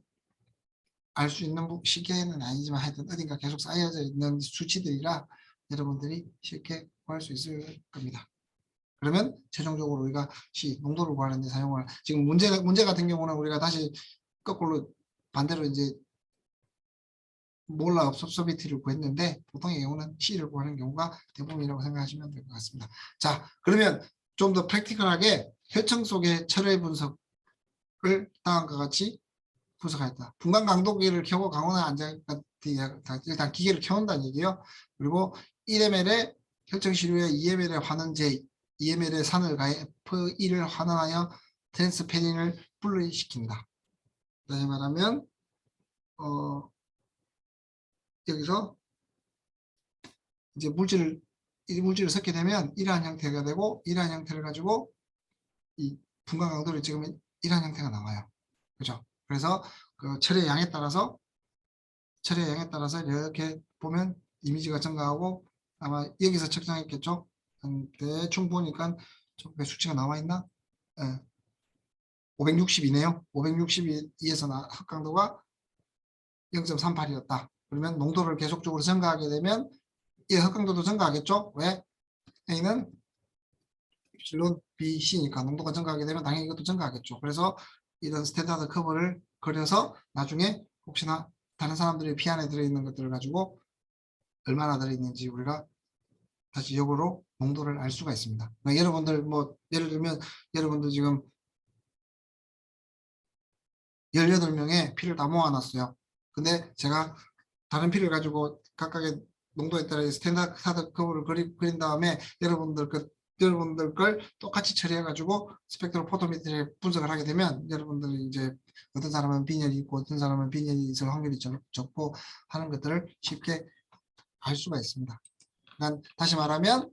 알 수 있는 쉽게는 아니지만 하여튼 어딘가 계속 쌓여져 있는 수치들이라 여러분들이 쉽게 구할 수 있을 겁니다. 그러면 최종적으로 우리가 농도를 구하는 데 사용을 지금 문제 같은 경우는 우리가 다시 거꾸로 반대로 이제 몰라 옵소비티를 구했는데 보통의 경우는 C를 구하는 경우가 대부분이라고 생각하시면 될 것 같습니다. 자, 그러면 좀 더 프랙티컬하게 혈청 속의 철의 분석을 다음과 같이 분석하였다. 분간 강도기를 켜고 강원에 앉아 일단 기계를 켜온다는 얘기예요. 그리고 1ml의 혈청 시료에 2ml의 환원제 2ml의 산을 가해 F1을 환원하여 트랜스페닌을 분리시킨다. 다시 말하면 여기서 이제 이 물질을 섞게 되면 이러한 형태가 되고 이러한 형태를 가지고 이 분간 강도를 찍으면 이러한 형태가 나와요. 그죠? 그래서 그 철의 양에 따라서 이렇게 보면 이미지가 증가하고 아마 여기서 측정했겠죠? 대충 보니까 왜 수치가 나와 있나? 562네요. 562에서 흑강도가 0.38이었다. 그러면 농도를 계속적으로 증가하게 되면 이 흑강도도 증가하겠죠? 왜? A는 epsilon B, C니까 농도가 증가하게 되면 당연히 이것도 증가하겠죠. 그래서 이런 스탠다드 커브를 그려서 나중에 혹시나 다른 사람들이 피 안에 들어있는 것들을 가지고 얼마나 들어있는지 우리가 다시 역으로 농도를 알 수가 있습니다. 그러니까 여러분들 예를 들면 여러분들 지금 18명의 피를 다 모아놨어요. 근데 제가 다른 피를 가지고 각각의 농도에 따라 스탠다드 커브를 그린 다음에 여러분들 걸 똑같이 처리해가지고 스펙트로 포토메트리에 분석을 하게 되면 여러분들이 이제 어떤 사람은 빈혈이 있고 어떤 사람은 빈혈이 있을 확률이 적고 하는 것들을 쉽게 알 수가 있습니다. 그러니까 다시 말하면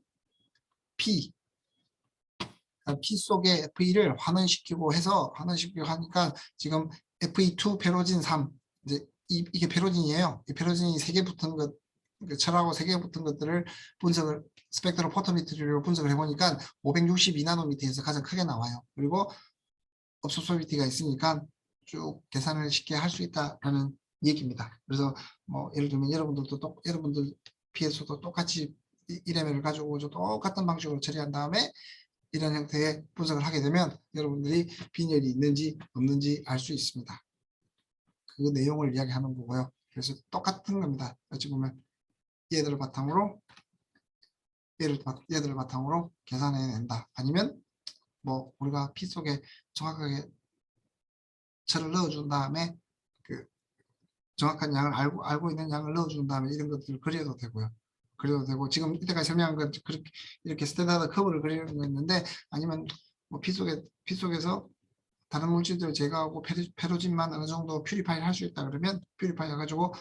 P 속에 F2를 환원시키고 하니까 지금 Fe2 페로진 3 이제 이게 페로진이에요. 이 페로진이 3개 붙은 것 철하고 3개 붙은 것들을 스펙트로 포토메트리로 분석을 해보니까 562나노미터에서 가장 크게 나와요. 그리고 업소소비티가 있으니까 쭉 계산을 쉽게 할 수 있다라는 얘기입니다. 그래서 예를 들면 여러분들 피에서도 똑같이 1ml를 가지고 똑같은 방식으로 처리한 다음에 이런 형태의 분석을 하게 되면 여러분들이 빈혈이 있는지 없는지 알 수 있습니다. 그 내용을 이야기하는 거고요. 그래서 똑같은 겁니다. 어찌 보면 얘들을 바탕으로 계산해낸다. 아니면 우리가 피 속에 정확하게 철을 넣어준 다음에 그 정확한 양을 알고 있는 양을 넣어준 다음에 이런 것들을 그려도 되고요. 그려도 되고 지금 이때까지 설명한 것 그렇게 이렇게 스탠다드 커브를 그리는 거 있는데 아니면 뭐 피 속에서 다른 물질들을 제거하고 페로진만 어느 정도 퓨리파이 할 수 있다 그러면 퓨리파이 해가지고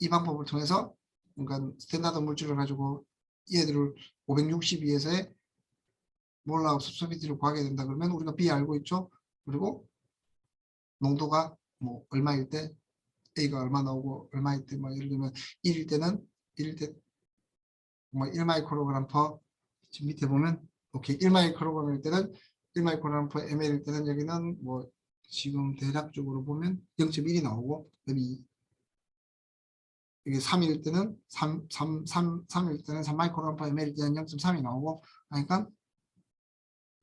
이 방법을 통해서 그러니까 스탠다드 물질을 가지고 얘들을 562에서의 몰라 업소비티를 구하게 된다 그러면 우리가 B 알고 있죠. 그리고 농도가 뭐 얼마일 때 A가 얼마 나오고 얼마일 때 뭐 예를 들면 1일 때는 1일 때 뭐 1마이크로그램 퍼 지금 밑에 보면 오케이 1마이크로그램일 때는 1마이크로그램 퍼 ml일 때는 여기는 뭐 지금 대략적으로 보면 0.1이 나오고 여기 이게 3일 때는 3일 때는 3마이크로그램 퍼 ml일 때는 0.3이 나오고 그러니까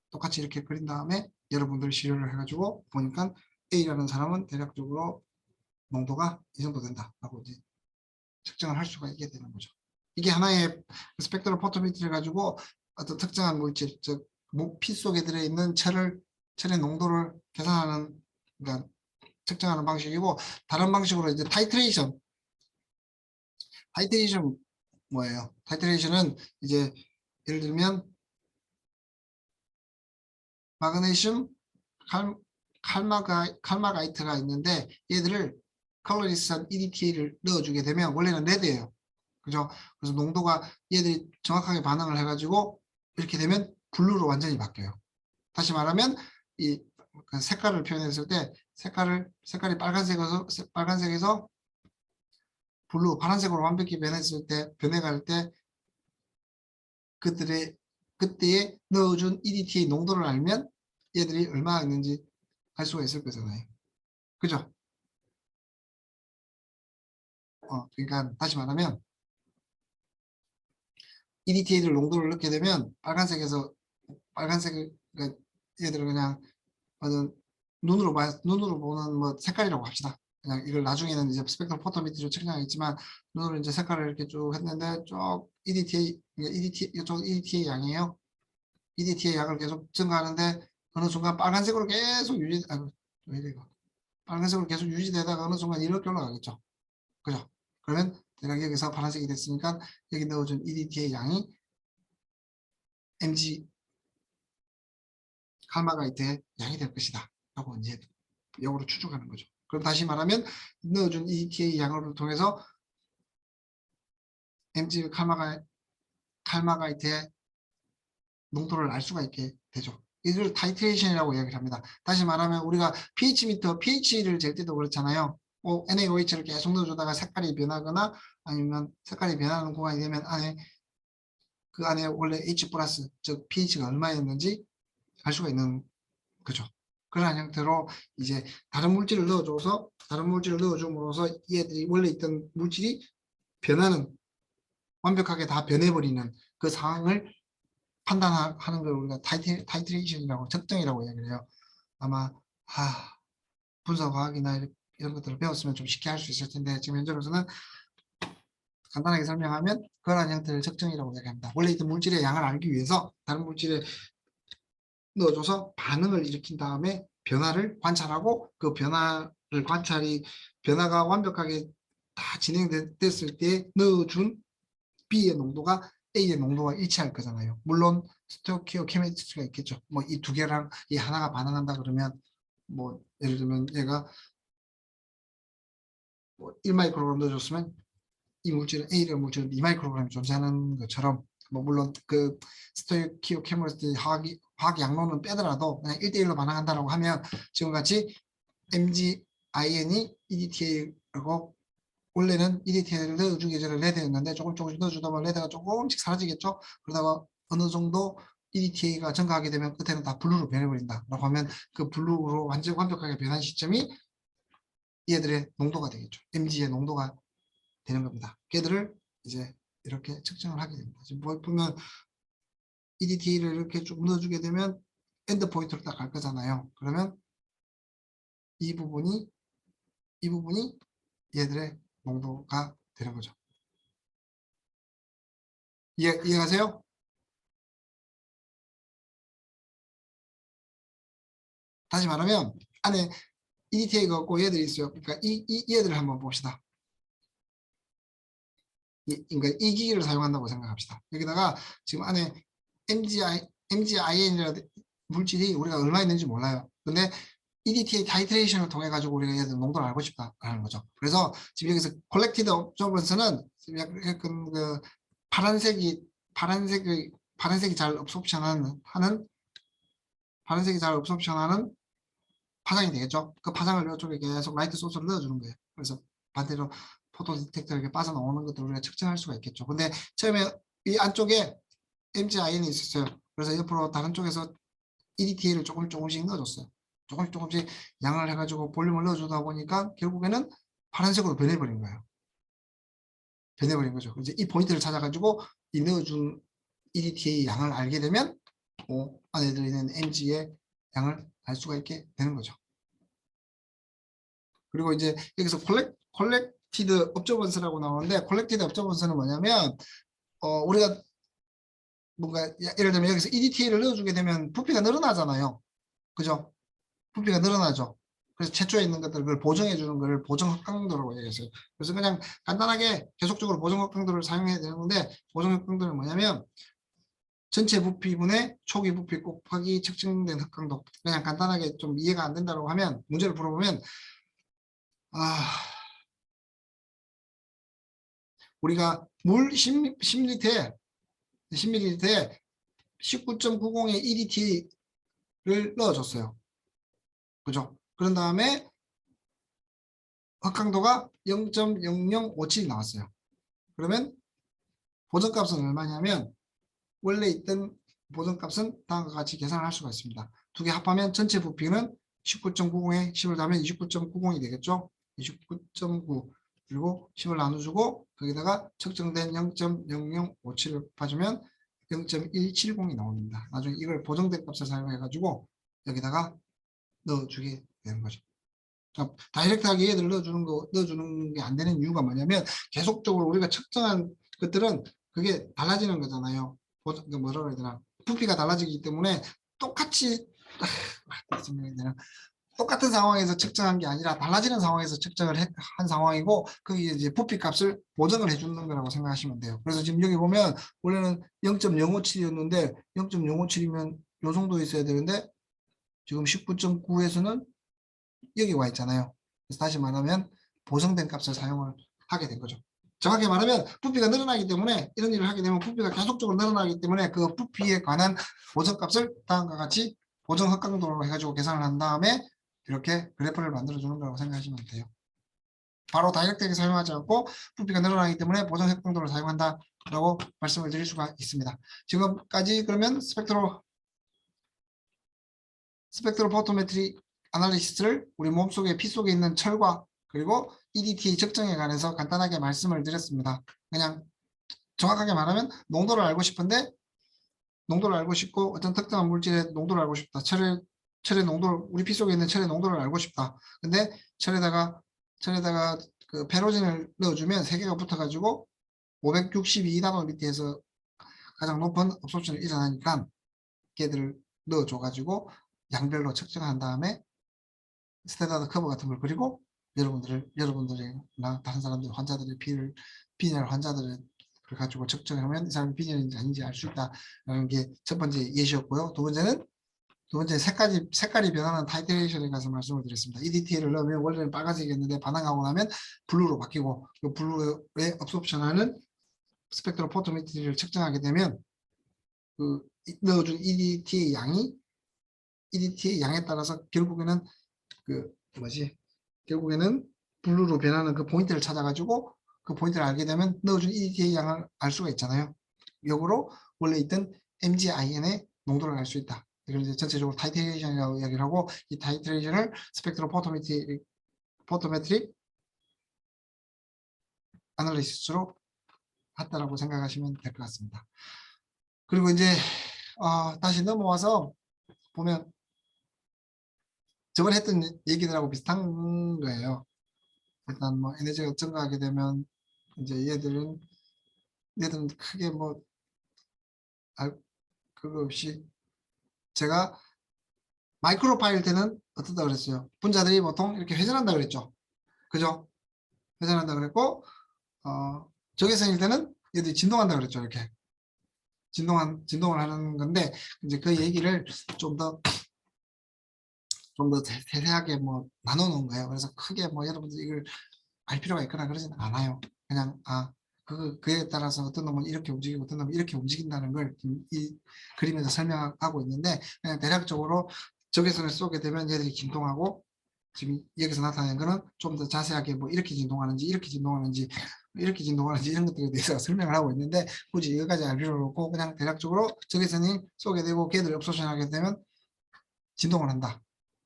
똑같이 이렇게 그린 다음에 여러분들 시료를 해가지고 보니까 A라는 사람은 대략적으로 농도가 이 정도 된다라고 이제 측정을 할 수가 있게 되는 거죠. 이게 하나의 스펙트럴 포토메트를 가지고 어떤 특정한 물질, 즉 피 속에 들어있는 철의 농도를 계산하는 그러니까 측정하는 방식이고 다른 방식으로 이제 타이트레이션 뭐예요? 타이트레이션은 이제 예를 들면 마그네슘 칼마가이트가 있는데 얘들을 컬러리스한 EDTA를 넣어주게 되면 원래는 레드예요. 그죠? 그래서 농도가 얘들이 정확하게 반응을 해가지고 이렇게 되면 블루로 완전히 바뀌어요. 다시 말하면 이 색깔을 표현했을 때 색깔이 빨간색에서 블루 파란색으로 완벽히 변해갈 때 그때에 넣어준 EDTA 농도를 알면 얘들이 얼마나 있는지 알 수가 있을 거잖아요. 그죠? 그러니까 다시 말하면 EDTA를 농도를 넣게 되면 빨간색 그러니까 얘들은 그냥 눈으로 보는 뭐 색깔이라고 합시다. 그냥 이걸 나중에는 이제 스펙트럼 포토미터로 측량했지만 눈으로 이제 색깔을 이렇게 쭉 했는데 쭉 이쪽 EDTA 양이에요. EDTA 양을 계속 증가하는데 어느 순간 빨간색으로 계속 왜 이래 이거 빨간색으로 계속 유지되다가 어느 순간 이렇게 올라가겠죠. 그죠? 그러면 대략 여기서 파란색이 됐으니까 여기 넣어준 EDTA 양이 MG 칼마가이트의 양이 될 것이다. 라고 이제 역으로 추측하는 거죠. 그럼 다시 말하면 넣어준 EDTA 양을 통해서 MG 칼마가이트의 농도를 알 수가 있게 되죠. 이걸 타이트레이션이라고 이야기를 합니다. 다시 말하면 우리가 pH를 잴 때도 그렇잖아요. NaOH를 계속 넣어주다가 색깔이 변하거나 아니면 색깔이 변하는 구간이 되면 그 안에 원래 H 플러스 즉 pH가 얼마였는지 알 수가 있는 거죠. 그러한 형태로 이제 다른 물질을 넣어줌으로써 얘들이 원래 있던 물질이 완벽하게 다 변해버리는 그 상황을 판단하는 걸 우리가 타이트레이션이라고 적정이라고 이야기를 해요. 아마 분석과학이나 이런 것들을 배웠으면 좀 쉽게 할 수 있을 텐데 지금 현재로서는 간단하게 설명하면 그러한 형태를 적정이라고 이야기합니다. 원래 있던 물질의 양을 알기 위해서 다른 물질에 넣어줘서 반응을 일으킨 다음에 변화를 관찰하고 그 변화가 완벽하게 다 진행됐을 때 넣어준 B의 농도가 A의 농도와 일치할 거잖아요. 물론 스토키오케미스트리가 있겠죠. 뭐 이 두 개랑 이 하나가 반응한다 그러면 뭐 예를 들면 얘가 뭐 1마이크로그램 넣어줬으면 이 물질은 A라는 물질은 2마이크로그램이 존재하는 것처럼 뭐 물론 그 스토키오케미스트리 화학 양론은 빼더라도 그냥 1대1로 반응한다라고 하면 지금같이 MgIn이 EDTA라고 원래는 EDTA를 넣어주기 전에 레드였는데 조금씩 넣어주다 보면 레드가 조금씩 사라지겠죠. 그러다가 어느 정도 EDTA가 증가하게 되면 끝에는 다 블루로 변해버린다 라고 하면 그 블루로 완전 완벽하게 변한 시점이 얘들의 농도가 되겠죠. Mg의 농도가 되는 겁니다. 걔들을 이제 이렇게 측정을 하게 됩니다. 지금 보면 EDTA를 이렇게 쭉 넣어주게 되면 엔드 포인트로 딱 갈 거잖아요. 그러면 이 부분이 얘들의 농도가 되는 거죠. 이해가세요? 다시 말하면 안에 EDTA가 없고 얘들이 있어요. 그러니까 얘들을 한번 봅시다. 그러니까 이 기기를 사용한다고 생각합시다. 여기다가 지금 안에 MgIN이라는 물질이 우리가 얼마 있는지 몰라요. 근데 EDTA 타이트레이션을 통해 가지고 우리가 얘들 농도를 알고 싶다라는 거죠. 그래서 지금 여기서 collected observance는 약간 그 파란색이 잘 업소프션하는 파장이 되겠죠. 그 파장을 이쪽에 계속 라이트 소스를 넣어주는 거예요. 그래서 반대로 포토 디텍터에게 빠져나오는 것들을 우리가 측정할 수가 있겠죠. 근데 처음에 이 안쪽에 MgIN이 있었어요. 그래서 옆으로 다른 쪽에서 EDTA를 조금씩 넣어줬어요. 조금씩 양을 해가지고 볼륨을 넣어주다 보니까 결국에는 파란색으로 변해버린 거예요. 변해버린 거죠. 이제 이 포인트를 찾아가지고 이 넣어준 EDTA 양을 알게 되면 안에 들어있는 MG의 양을 알 수가 있게 되는 거죠. 그리고 이제 여기서 collected observance라고 나오는데 collected observance는 뭐냐면 우리가 뭔가 예를 들면 여기서 EDTA를 넣어주게 되면 부피가 늘어나잖아요. 그죠? 부피가 늘어나죠. 그래서 최초에 있는 것들을 그걸 보정해 주는 것을 보정 확강도라고 얘기했어요. 그래서 그냥 간단하게 계속적으로 보정 확강도를 사용해야 되는데 보정 확강도는 뭐냐면 전체 부피분의 초기 부피 곱하기 측정된 흑강도. 그냥 간단하게 좀 이해가 안 된다고 하면 문제를 풀어보면 우리가 물 10ml에 19.90의 EDT를 넣어줬어요. 그죠? 그런 다음에 흑강도가 0.0057 나왔어요. 그러면 보정값은 얼마냐면 원래 있던 보정값은 다음과 같이 계산을 할 수가 있습니다. 두 개 합하면 전체 부피는 19.90에 10을 더하면 29.90이 되겠죠. 29.9 그리고 10을 나눠주고 거기다가 측정된 0.0057을 봐주면 0.170이 나옵니다. 나중에 이걸 보정된 값을 사용해 가지고 여기다가 넣어주게 되는 거죠. 다이렉트하게 얘들 넣어주는 게 안 되는 이유가 뭐냐면 계속적으로 우리가 측정한 것들은 그게 달라지는 거잖아요. 뭐라고 해야 되나. 부피가 달라지기 때문에 똑같이 똑같은 상황에서 측정한 게 아니라 달라지는 상황에서 측정을 한 상황이고 그게 이제 부피 값을 보정을 해주는 거라고 생각하시면 돼요. 그래서 지금 여기 보면 원래는 0.057이었는데 0.057이면 요 정도 있어야 되는데 지금 19.9에서는 여기 와 있잖아요. 그래서 다시 말하면 보정된 값을 사용을 하게 된 거죠. 정확히 말하면 부피가 늘어나기 때문에 이런 일을 하게 되면 부피가 계속적으로 늘어나기 때문에 그 부피에 관한 보정값을 다음과 같이 보정 흑강도로 해가지고 계산을 한 다음에 이렇게 그래프를 만들어주는 거라고 생각하시면 돼요. 바로 다이렉트하게 사용하지 않고 부피가 늘어나기 때문에 보정 흑강도를 사용한다라고 말씀을 드릴 수가 있습니다. 지금까지 그러면 스펙트로포토메트리 아날리시스를 우리 몸속에 피 속에 있는 철과 그리고 EDTA 측정에 관해서 간단하게 말씀을 드렸습니다. 그냥 정확하게 말하면 농도를 알고 싶은데 농도를 알고 싶고 어떤 특정한 물질의 농도를 알고 싶다. 철의 농도를 우리 피 속에 있는 철의 농도를 알고 싶다. 근데 철에다가 그 페로진을 넣어주면 세 개가 붙어가지고 562나노미터에서 가장 높은 업소션이 일어나니까 걔들을 넣어줘가지고 양별로 측정한 다음에 스탠다드 커브 같은 걸 그리고 여러분들이나 다른 사람들 환자들의 빈혈 환자들을 가지고 측정하면 이 사람이 빈혈인지 아닌지 알 수 있다라는 게 첫 번째 예시였고요. 두 번째 색깔이 변하는 타이트레이션에 가서 말씀을 드렸습니다. EDTA를 넣으면 원래는 빨간색이었는데 반응하고 나면 블루로 바뀌고 그 블루에 업소프션하는 스펙트로포토메트리를 측정하게 되면 그 넣어준 EDTA 양에 따라서 결국에는 결국에는 블루로 변하는 그 포인트를 찾아가지고 그 포인트를 알게 되면 넣어준 EDTA 양을 알 수가 있잖아요. 역으로 원래 있던 MgIN의 농도를 알 수 있다. 이걸 이제 전체적으로 타이트레이션이라고 이야기를 하고 이 타이트레이션을 스펙트로포토메트릭 아날리시스로 했다라고 생각하시면 될 것 같습니다. 그리고 이제 다시 넘어와서 보면 저번에 했던 얘기들하고 비슷한 거예요. 일단 뭐 에너지가 증가하게 되면 이제 얘들은 크게 뭐 그거 없이 제가 마이크로 파일 때는 어떻다 그랬어요? 분자들이 보통 이렇게 회전한다 그랬죠. 그죠? 회전한다 그랬고 적외선일 때는 얘들이 진동한다 그랬죠. 이렇게 진동을 하는 건데 이제 그 얘기를 좀 더 세세하게 뭐 나눠 놓은 거예요. 그래서 크게 뭐 여러분들 이걸 알 필요가 있거나 그러진 않아요. 그냥 그에 따라서 어떤 놈은 이렇게 움직이고 어떤 놈은 이렇게 움직인다는 걸 이 그림에서 설명하고 있는데 그냥 대략적으로 적외선을 쏘게 되면 얘들이 진동하고 지금 여기서 나타낸 거는 좀 더 자세하게 뭐 이렇게 진동하는지 이렇게 진동하는지 이렇게 진동하는지 이런 것들에 대해서 설명을 하고 있는데 굳이 이거까지 알 필요는 없고 그냥 대략적으로 적외선이 쏘게 되고 걔들을 옵소션하게 되면 진동을 한다.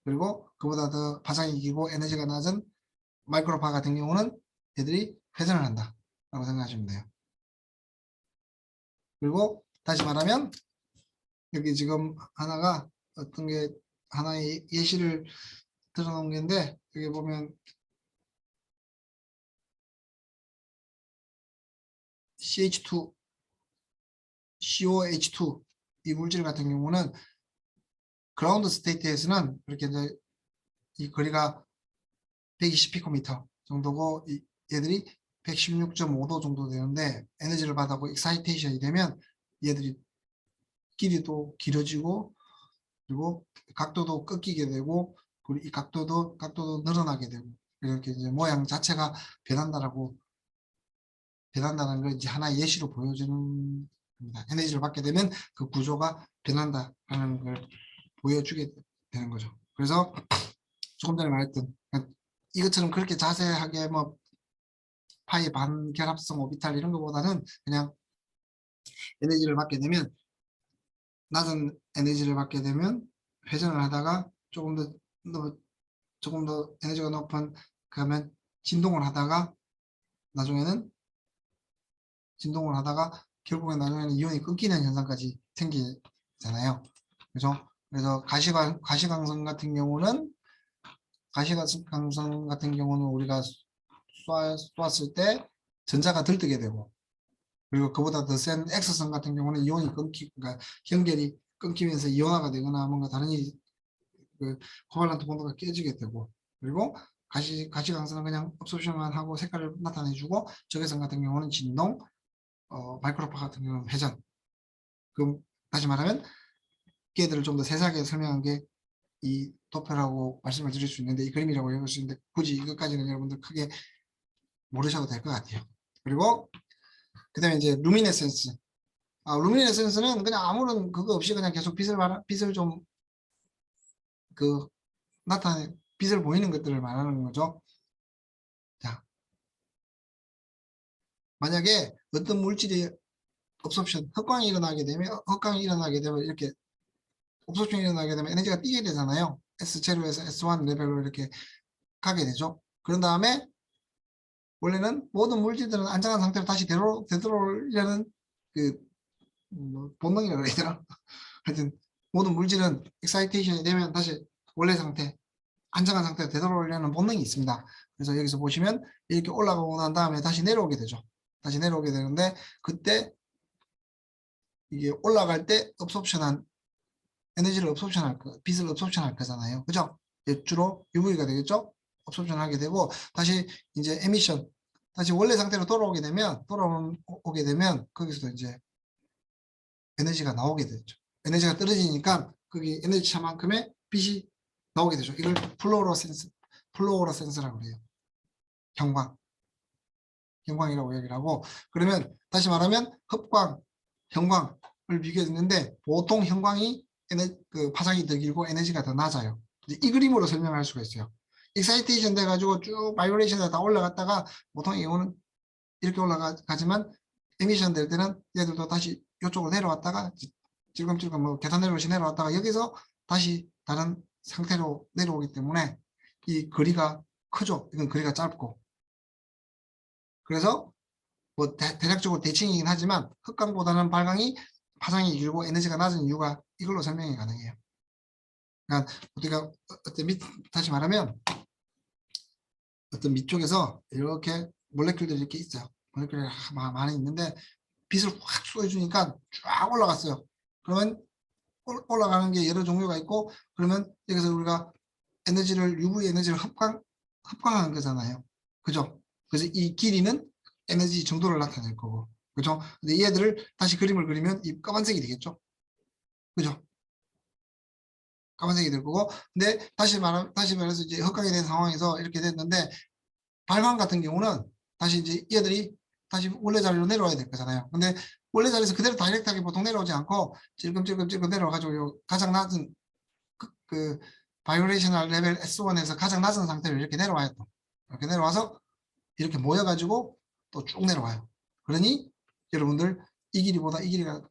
그리고 그보다 더 파장이 길고 에너지가 낮은 마이크로파 같은 경우는 얘들이 회전을 한다 라고 생각하시면 돼요. 그리고 다시 말하면 여기 지금 하나가 어떤 게 하나의 예시를 들어놓은 게인데 여기 보면 CH2, COH2 이 물질 같은 경우는 그라운드 스테이트에서는 이렇게 이제 이 거리가 120피코미터 정도고 얘들이 116.5도 정도 되는데 에너지를 받아고 익사이테이션이 되면 얘들이 길이도 길어지고 그리고 각도도 꺾이게 되고 그리고 이 각도도 늘어나게 되고 이렇게 이제 모양 자체가 변한다는 걸 이제 하나의 예시로 보여주는 겁니다. 에너지를 받게 되면 그 구조가 변한다라는 걸 보여주게 되는 거죠. 그래서 조금 전에 말했던 이것처럼 그렇게 자세하게 뭐 파이 반결합성 오비탈 이런 것보다는 그냥 에너지를 받게 되면 낮은 에너지를 받게 되면 회전을 하다가 조금 더 에너지가 높은 그러면 진동을 하다가 나중에는 결국에 나중에는 이온이 끊기는 현상까지 생기잖아요. 그래서 가시광선 같은 경우는 우리가 쏘았을 때 전자가 들뜨게 되고 그리고 그보다 더 센 X선 같은 경우는 이온이 그러니까 연결이 끊기면서 이온화가 되거나 뭔가 다른 일이 그 코발란트 본드가 깨지게 되고 그리고 가시광선은 그냥 옵소션만 하고 색깔을 나타내주고 적외선 같은 경우는 진동, 마이크로파 같은 경우는 회전. 그럼 다시 말하면 걔들을 좀 더 세세하게 설명한 게 이 도표라고 말씀을 드릴 수 있는데 이 그림이라고 읽을 수 있는데 굳이 이것까지는 여러분들 크게 모르셔도 될 것 같아요. 그리고 그 다음에 이제 루미네센스. 루미네센스는 그냥 아무런 그거 없이 그냥 계속 빛을 좀 빛을 보이는 것들을 말하는 거죠. 자, 만약에 어떤 물질이 흑광이 일어나게 되면 이렇게 옵소션이 일어나게 되면 에너지가 뛰게 되잖아요. S0에서 S1 레벨로 이렇게 가게 되죠. 그런 다음에 원래는 모든 물질들은 안정한 상태로 다시 되돌아오려는 본능이라고 해야 되나? 하여튼 모든 물질은 익사이테이션이 되면 다시 원래 상태, 안정한 상태로 되돌아오려는 본능이 있습니다. 그래서 여기서 보시면 이렇게 올라가고 난 다음에 다시 내려오게 되죠. 다시 내려오게 되는데 그때 이게 올라갈 때 에너지를 빛을 업소션할 거잖아요. 그죠? 주로 UV가 되겠죠? 업소션 하게 되고 다시 이제 에미션 다시 원래 상태로 돌아오게 되면 거기서도 이제 에너지가 나오게 되죠. 에너지가 떨어지니까 거기 에너지 차만큼의 빛이 나오게 되죠. 이걸 플로어로센스라고 해요. 형광이라고 얘기를 하고 그러면 다시 말하면 형광을 비교했는데 보통 형광이 파장이 더 길고 에너지가 더 낮아요. 이 그림으로 설명할 수가 있어요. 익사이테이션 돼가지고 쭉 바이브레이션에 다 올라갔다가 보통 이거는 이렇게 올라가지만 에미션 될 때는 얘들도 다시 이쪽으로 내려왔다가 질금질금 뭐 계단 내려오시 내려왔다가 여기서 다시 다른 상태로 내려오기 때문에 이 거리가 크죠. 이건 거리가 짧고 그래서 뭐 대략적으로 대칭이긴 하지만 흑광보다는 발광이 파장이 길고 에너지가 낮은 이유가 이걸로 설명이 가능해요. 그러니까 우리가 다시 말하면 어떤 밑쪽에서 이렇게 몰레큘들이 이렇게 있어요. 몰레큘이 많이 있는데 빛을 확 쏘여주니까 쫙 올라갔어요. 그러면 올라가는 게 여러 종류가 있고 그러면 여기서 우리가 에너지를 UV 에너지를 합광한 거잖아요. 그죠? 그래서 이 길이는 에너지 정도를 나타낼 거고. 그죠? 근데 얘들을 다시 그림을 그리면 이 까만색이 되겠죠? 그죠? 까만색이 될 거고. 근데 다시 말해서 이제 흑광이 된 상황에서 이렇게 됐는데 발광 같은 경우는 다시 이제 얘들이 다시 원래 자리로 내려와야 될 거잖아요. 근데 원래 자리에서 그대로 다이렉트하게 보통 내려오지 않고 찔끔찔끔 내려와가지고 가장 낮은 그 바이오레이셔널 레벨 S1에서 가장 낮은 상태로 이렇게 내려와요. 또. 이렇게 내려와서 이렇게 모여가지고 또 쭉 내려와요. 그러니 여러분들 이 길이보다 이 길이가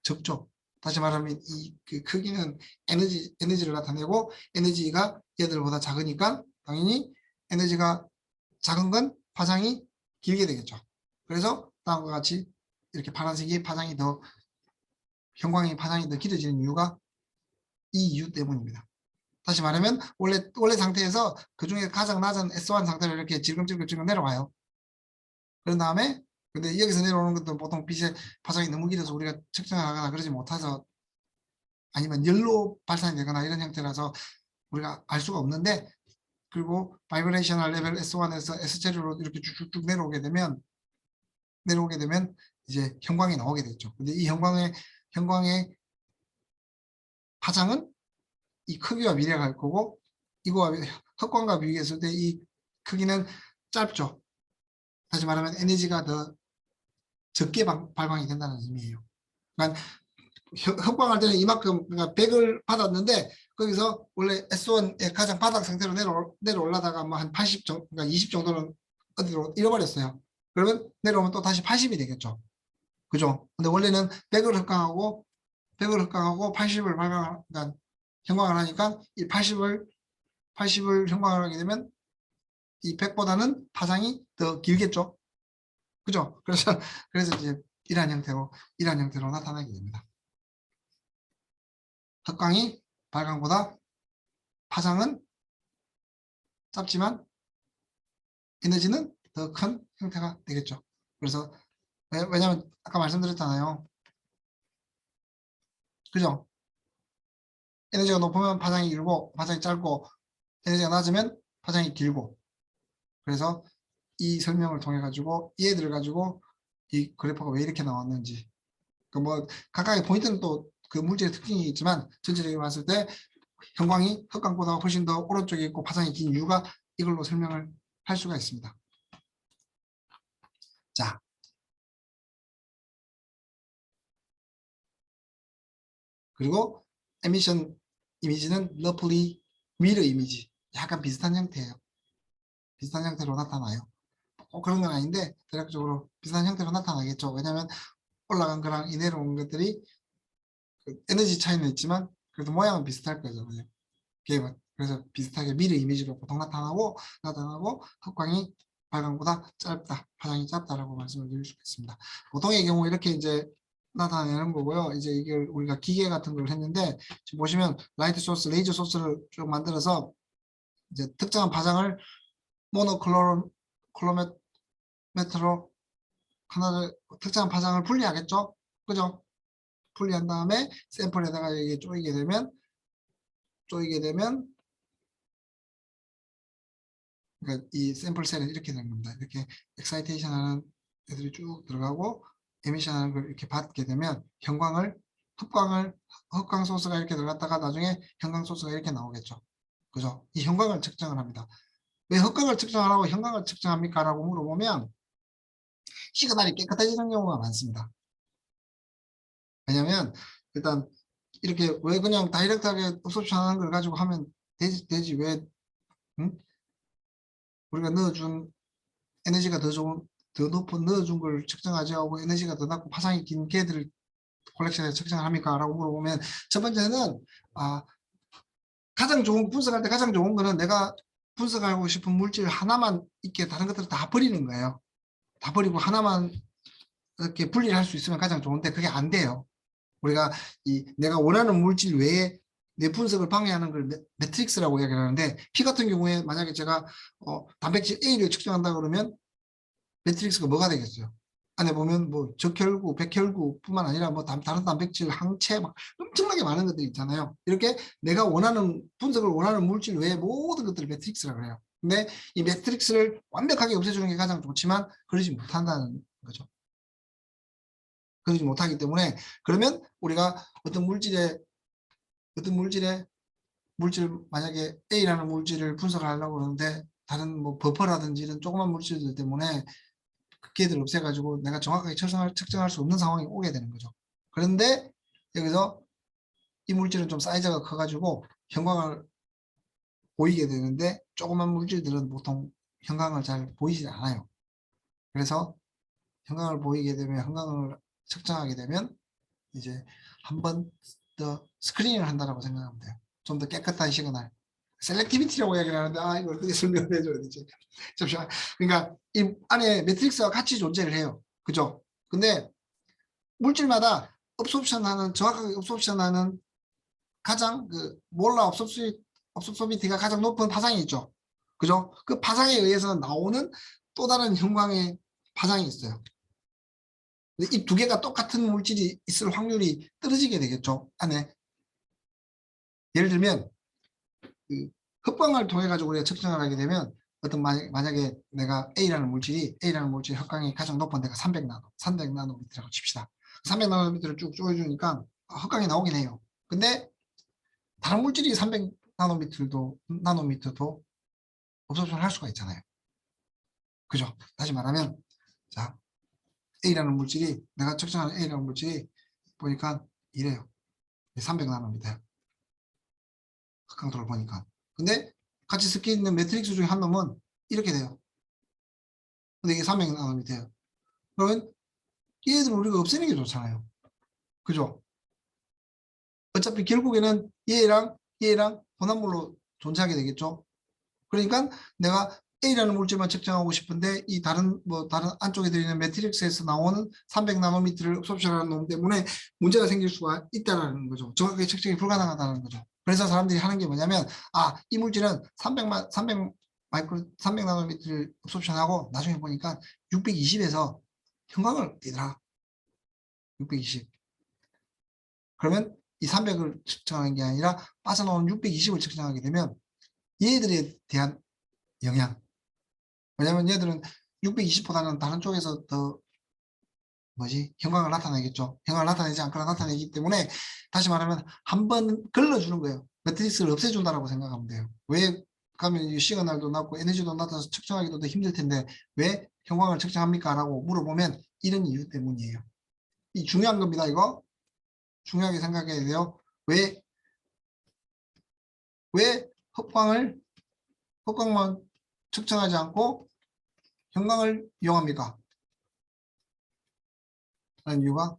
적죠. 다시 말하면 이 그 크기는 에너지를 나타내고 에너지가 얘들보다 작으니까 당연히 에너지가 작은 건 파장이 길게 되겠죠. 그래서 다음과 같이 이렇게 파란색이 파장이 더 형광의 파장이 더 길어지는 이유가 이 이유 때문입니다. 다시 말하면 원래 상태에서 그 중에 가장 낮은 S1 상태로 이렇게 질끔질끔 내려와요. 그런 다음에 근데 여기서 내려오는 것도 보통 빛의 파장이 너무 길어서 우리가 측정하거나 그러지 못해서 아니면 열로 발산이 되거나 이런 형태라서 우리가 알 수가 없는데 그리고 바이브레이셔널 레벨 S1에서 S자리로 이렇게 쭉쭉 내려오게 되면 이제 형광이 나오게 되죠. 근데 이 형광의 파장은 이 크기와 비례가 할 거고 이거와 흑광과 비교했을 때 이 크기는 짧죠. 다시 말하면 에너지가 더 적게 발광이 된다는 의미예요. 그러니까 흑광할 때는 이만큼 그러니까 100을 받았는데 거기서 원래 S1의 가장 바닥 상태로 내려올라다가 뭐 한 80 정도, 그러니까 20 정도는 어디로 잃어버렸어요. 그러면 내려오면 또 다시 80이 되겠죠. 그죠? 근데 원래는 100을 흑광하고 80을 그러니까 형광을 하니까 이 80을 형광을 하게 되면 이 100보다는 파장이 더 길겠죠. 그죠? 그래서 이제 이러한 형태로 나타나게 됩니다. 흑광이 발광보다 파장은 짧지만 에너지는 더 큰 형태가 되겠죠. 그래서 왜냐하면 아까 말씀드렸잖아요. 그죠? 에너지가 높으면 파장이 길고 파장이 짧고 에너지가 낮으면 파장이 길고 그래서 이 설명을 통해 가지고 얘들을 가지고 이 그래프가 왜 이렇게 나왔는지 그 뭐 각각의 포인트는 또 그 물질의 특징이 있지만 전체적으로 봤을 때 형광이 흑광보다 훨씬 더 오른쪽에 있고 파장이 긴 이유가 이걸로 설명을 할 수가 있습니다. 자, 그리고 에미션 이미지는 러플리 미러 이미지 약간 비슷한 형태예요. 비슷한 형태로 나타나요. 꼭 그런 건 아닌데 대략적으로 비슷한 형태로 나타나겠죠. 왜냐하면 올라간 거랑 이 내려온 것들이 그 에너지 차이는 있지만 그래도 모양은 비슷할 거잖아요. 게임은. 그래서 비슷하게 미러 이미지로 보통 나타나고 흑광이 발광보다 짧다, 파장이 짧다라고 말씀을 드릴 수 있겠습니다. 보통의 경우 이렇게 이제 나타내는 거고요. 이제 이걸 우리가 기계 같은 걸 했는데 지금 보시면 라이트 소스, 레이저 소스를 쭉 만들어서 이제 특정한 파장을 모노클로메트로 하나를 특정한 파장을 분리하겠죠. 그죠? 분리한 다음에 샘플에다가 이게 쪼이게 되면 그러니까 이 샘플 셀은 이렇게 되는 겁니다. 이렇게 엑사이테이션 하는 애들이 쭉 들어가고 에미션 하는 걸 이렇게 받게 되면 흑광 소스가 이렇게 들어갔다가 나중에 형광 소스가 이렇게 나오겠죠. 그죠? 이 형광을 측정을 합니다. 왜 흑광을 측정하라고 형광을 측정합니까? 라고 물어보면 시그널이 깨끗해지는 경우가 많습니다. 왜냐면 일단 이렇게 왜 그냥 다이렉트하게 옵소션 하는 걸 가지고 하면 되지 왜 응? 우리가 넣어준 에너지가 더 높은 넣어준 걸 측정하지 하고 에너지가 더 낮고 파장이 긴 개들을 콜렉션에서 측정을 합니까? 라고 물어보면 첫 번째는 가장 좋은 분석할 때 가장 좋은 거는 내가 분석하고 싶은 물질 하나만 있게 다른 것들을 다 버리는 거예요. 다 버리고 하나만 이렇게 분리를 할 수 있으면 가장 좋은데 그게 안 돼요. 우리가 내가 원하는 물질 외에 내 분석을 방해하는 걸 매트릭스라고 이야기하는데 피 같은 경우에 만약에 제가 단백질 A를 측정한다 그러면 매트릭스가 뭐가 되겠어요? 안에 보면 뭐 적혈구, 백혈구뿐만 아니라 뭐 다른 단백질, 항체 막 엄청나게 많은 것들이 있잖아요. 이렇게 내가 원하는 분석을 원하는 물질 외에 모든 것들을 매트릭스라고 해요. 근데 이 매트릭스를 완벽하게 없애주는 게 가장 좋지만 그러지 못한다는 거죠. 그러지 못하기 때문에 그러면 우리가 어떤 물질의 물질 만약에 A라는 물질을 분석을 하려고 그러는데 다른 뭐 버퍼라든지 이런 조그만 물질들 때문에 그 걔들 없애가지고 내가 정확하게 측정할 수 없는 상황이 오게 되는 거죠. 그런데 여기서 이 물질은 좀 사이즈가 커가지고 형광을 보이게 되는데 조그만 물질들은 보통 형광을 잘 보이지 않아요. 그래서 형광을 보이게 되면 형광을 측정하게 되면 이제 한 번 더 스크린을 한다고 생각하면 돼요. 좀 더 깨끗한 시그널. 셀렉티비티라고 이야기를 하는데 이걸 어떻게 설명을 해줘야 되지? 잠시만. 그러니까 이 안에 매트릭스가 같이 존재를 해요. 그죠? 근데 물질마다 정확하게 업소옵션하는 가장 그 몰라 업소소비티가 가장 높은 파장이 있죠. 그죠? 그 파장에 의해서 나오는 또 다른 형광의 파장이 있어요. 이 두 개가 똑같은 물질이 있을 확률이 떨어지게 되겠죠. 안에. 예를 들면 그 흑광을 통해 가지고 우리가 측정을 하게 되면 만약에 내가 A라는 물질이 흑광이 가장 높은 데가 300나노미터라고 칩시다. 300나노미터를 쭉 쪼여주니까 흑광이 나오긴 해요. 근데 다른 물질이 300나노미터도 업소션 할 수가 있잖아요. 그죠? 다시 말하면 자 내가 측정하는 A라는 물질이 보니까 이래요. 300나노미터 흑광도를 보니까. 근데 같이 섞여 있는 매트릭스 중에 한 놈은 이렇게 돼요. 근데 이게 300나노미터예요. 그러면 얘들 우리가 없애는 게 좋잖아요. 그죠? 어차피 결국에는 얘랑 혼합물로 존재하게 되겠죠. 그러니까 내가 A라는 물질만 측정하고 싶은데 이 다른 안쪽에 들어있는 매트릭스에서 나오는 300나노미터를 흡수하는 놈 때문에 문제가 생길 수가 있다는 거죠. 정확하게 측정이 불가능하다는 거죠. 그래서 사람들이 하는 게 뭐냐면 이 물질은 300나노미터를 흡수하고 나중에 보니까 620에서 형광을 띠더라. 620. 그러면 이 300을 측정하는 게 아니라 빠져나오는 620을 측정하게 되면 얘들에 대한 영향. 왜냐면 얘들은 620보다는 다른 쪽에서 더 형광을 나타내겠죠. 형광을 나타내지 않거나 나타내기 때문에 다시 말하면 한 번 걸러주는 거예요. 매트릭스를 없애준다라고 생각하면 돼요. 왜 가면 시그널도 낮고 에너지도 낮아서 측정하기도 더 힘들 텐데 왜 형광을 측정합니까? 라고 물어보면 이런 이유 때문이에요. 이 중요한 겁니다. 이거 중요하게 생각해야 돼요. 왜 흑광만 측정하지 않고 형광을 이용합니까? 라는 이유가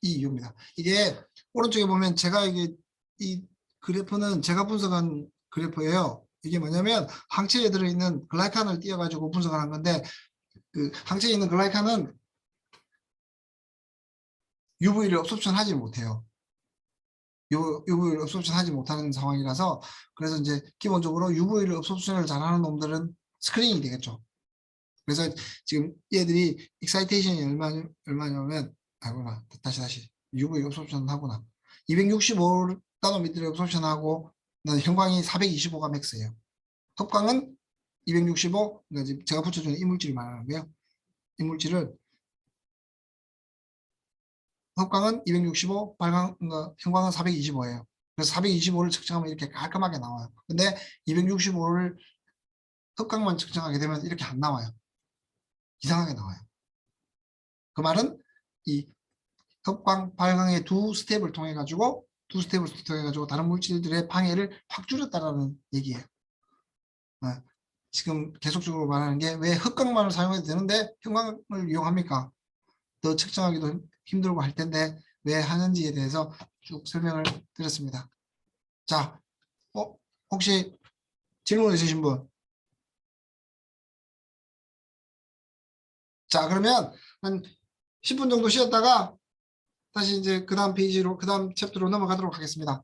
이 이유입니다. 이게 오른쪽에 보면 이 그래프는 제가 분석한 그래프예요. 이게 뭐냐면 항체에 들어있는 글라이칸을 띄어가지고 분석을 한 건데 그 항체에 있는 글라이칸은 UV를 업소션 하지 못해요. UV를 업소션 하지 못하는 상황이라서 그래서 이제 기본적으로 UV를 업소션을 잘하는 놈들은 스크린이 되겠죠. 그래서 지금 얘들이 익사이테이션이 얼마냐면 다시 UV 업소션 하구나. 265나노미터를 업소션 하고 형광이 425가 맥스예요. 흑광은 265, 그러니까 제가 붙여주는 이물질을 말하는데요. 이물질을 흑광은 265, 형광은 425예요. 그래서 425를 측정하면 이렇게 깔끔하게 나와요. 근데 265를 흑광만 측정하게 되면 이렇게 안 나와요. 이상하게 나와요. 그 말은 이 흑광, 발광의 두 스텝을 통해 가지고 다른 물질들의 방해를 확 줄였다라는 얘기예요. 지금 계속적으로 말하는 게 왜 흑광만을 사용해도 되는데 형광을 이용합니까? 더 측정하기도 힘들고 할 텐데 왜 하는지에 대해서 쭉 설명을 드렸습니다. 자, 혹시 질문 있으신 분? 자, 그러면 한 10분 정도 쉬었다가 다시 이제 그 다음 챕터로 넘어가도록 하겠습니다.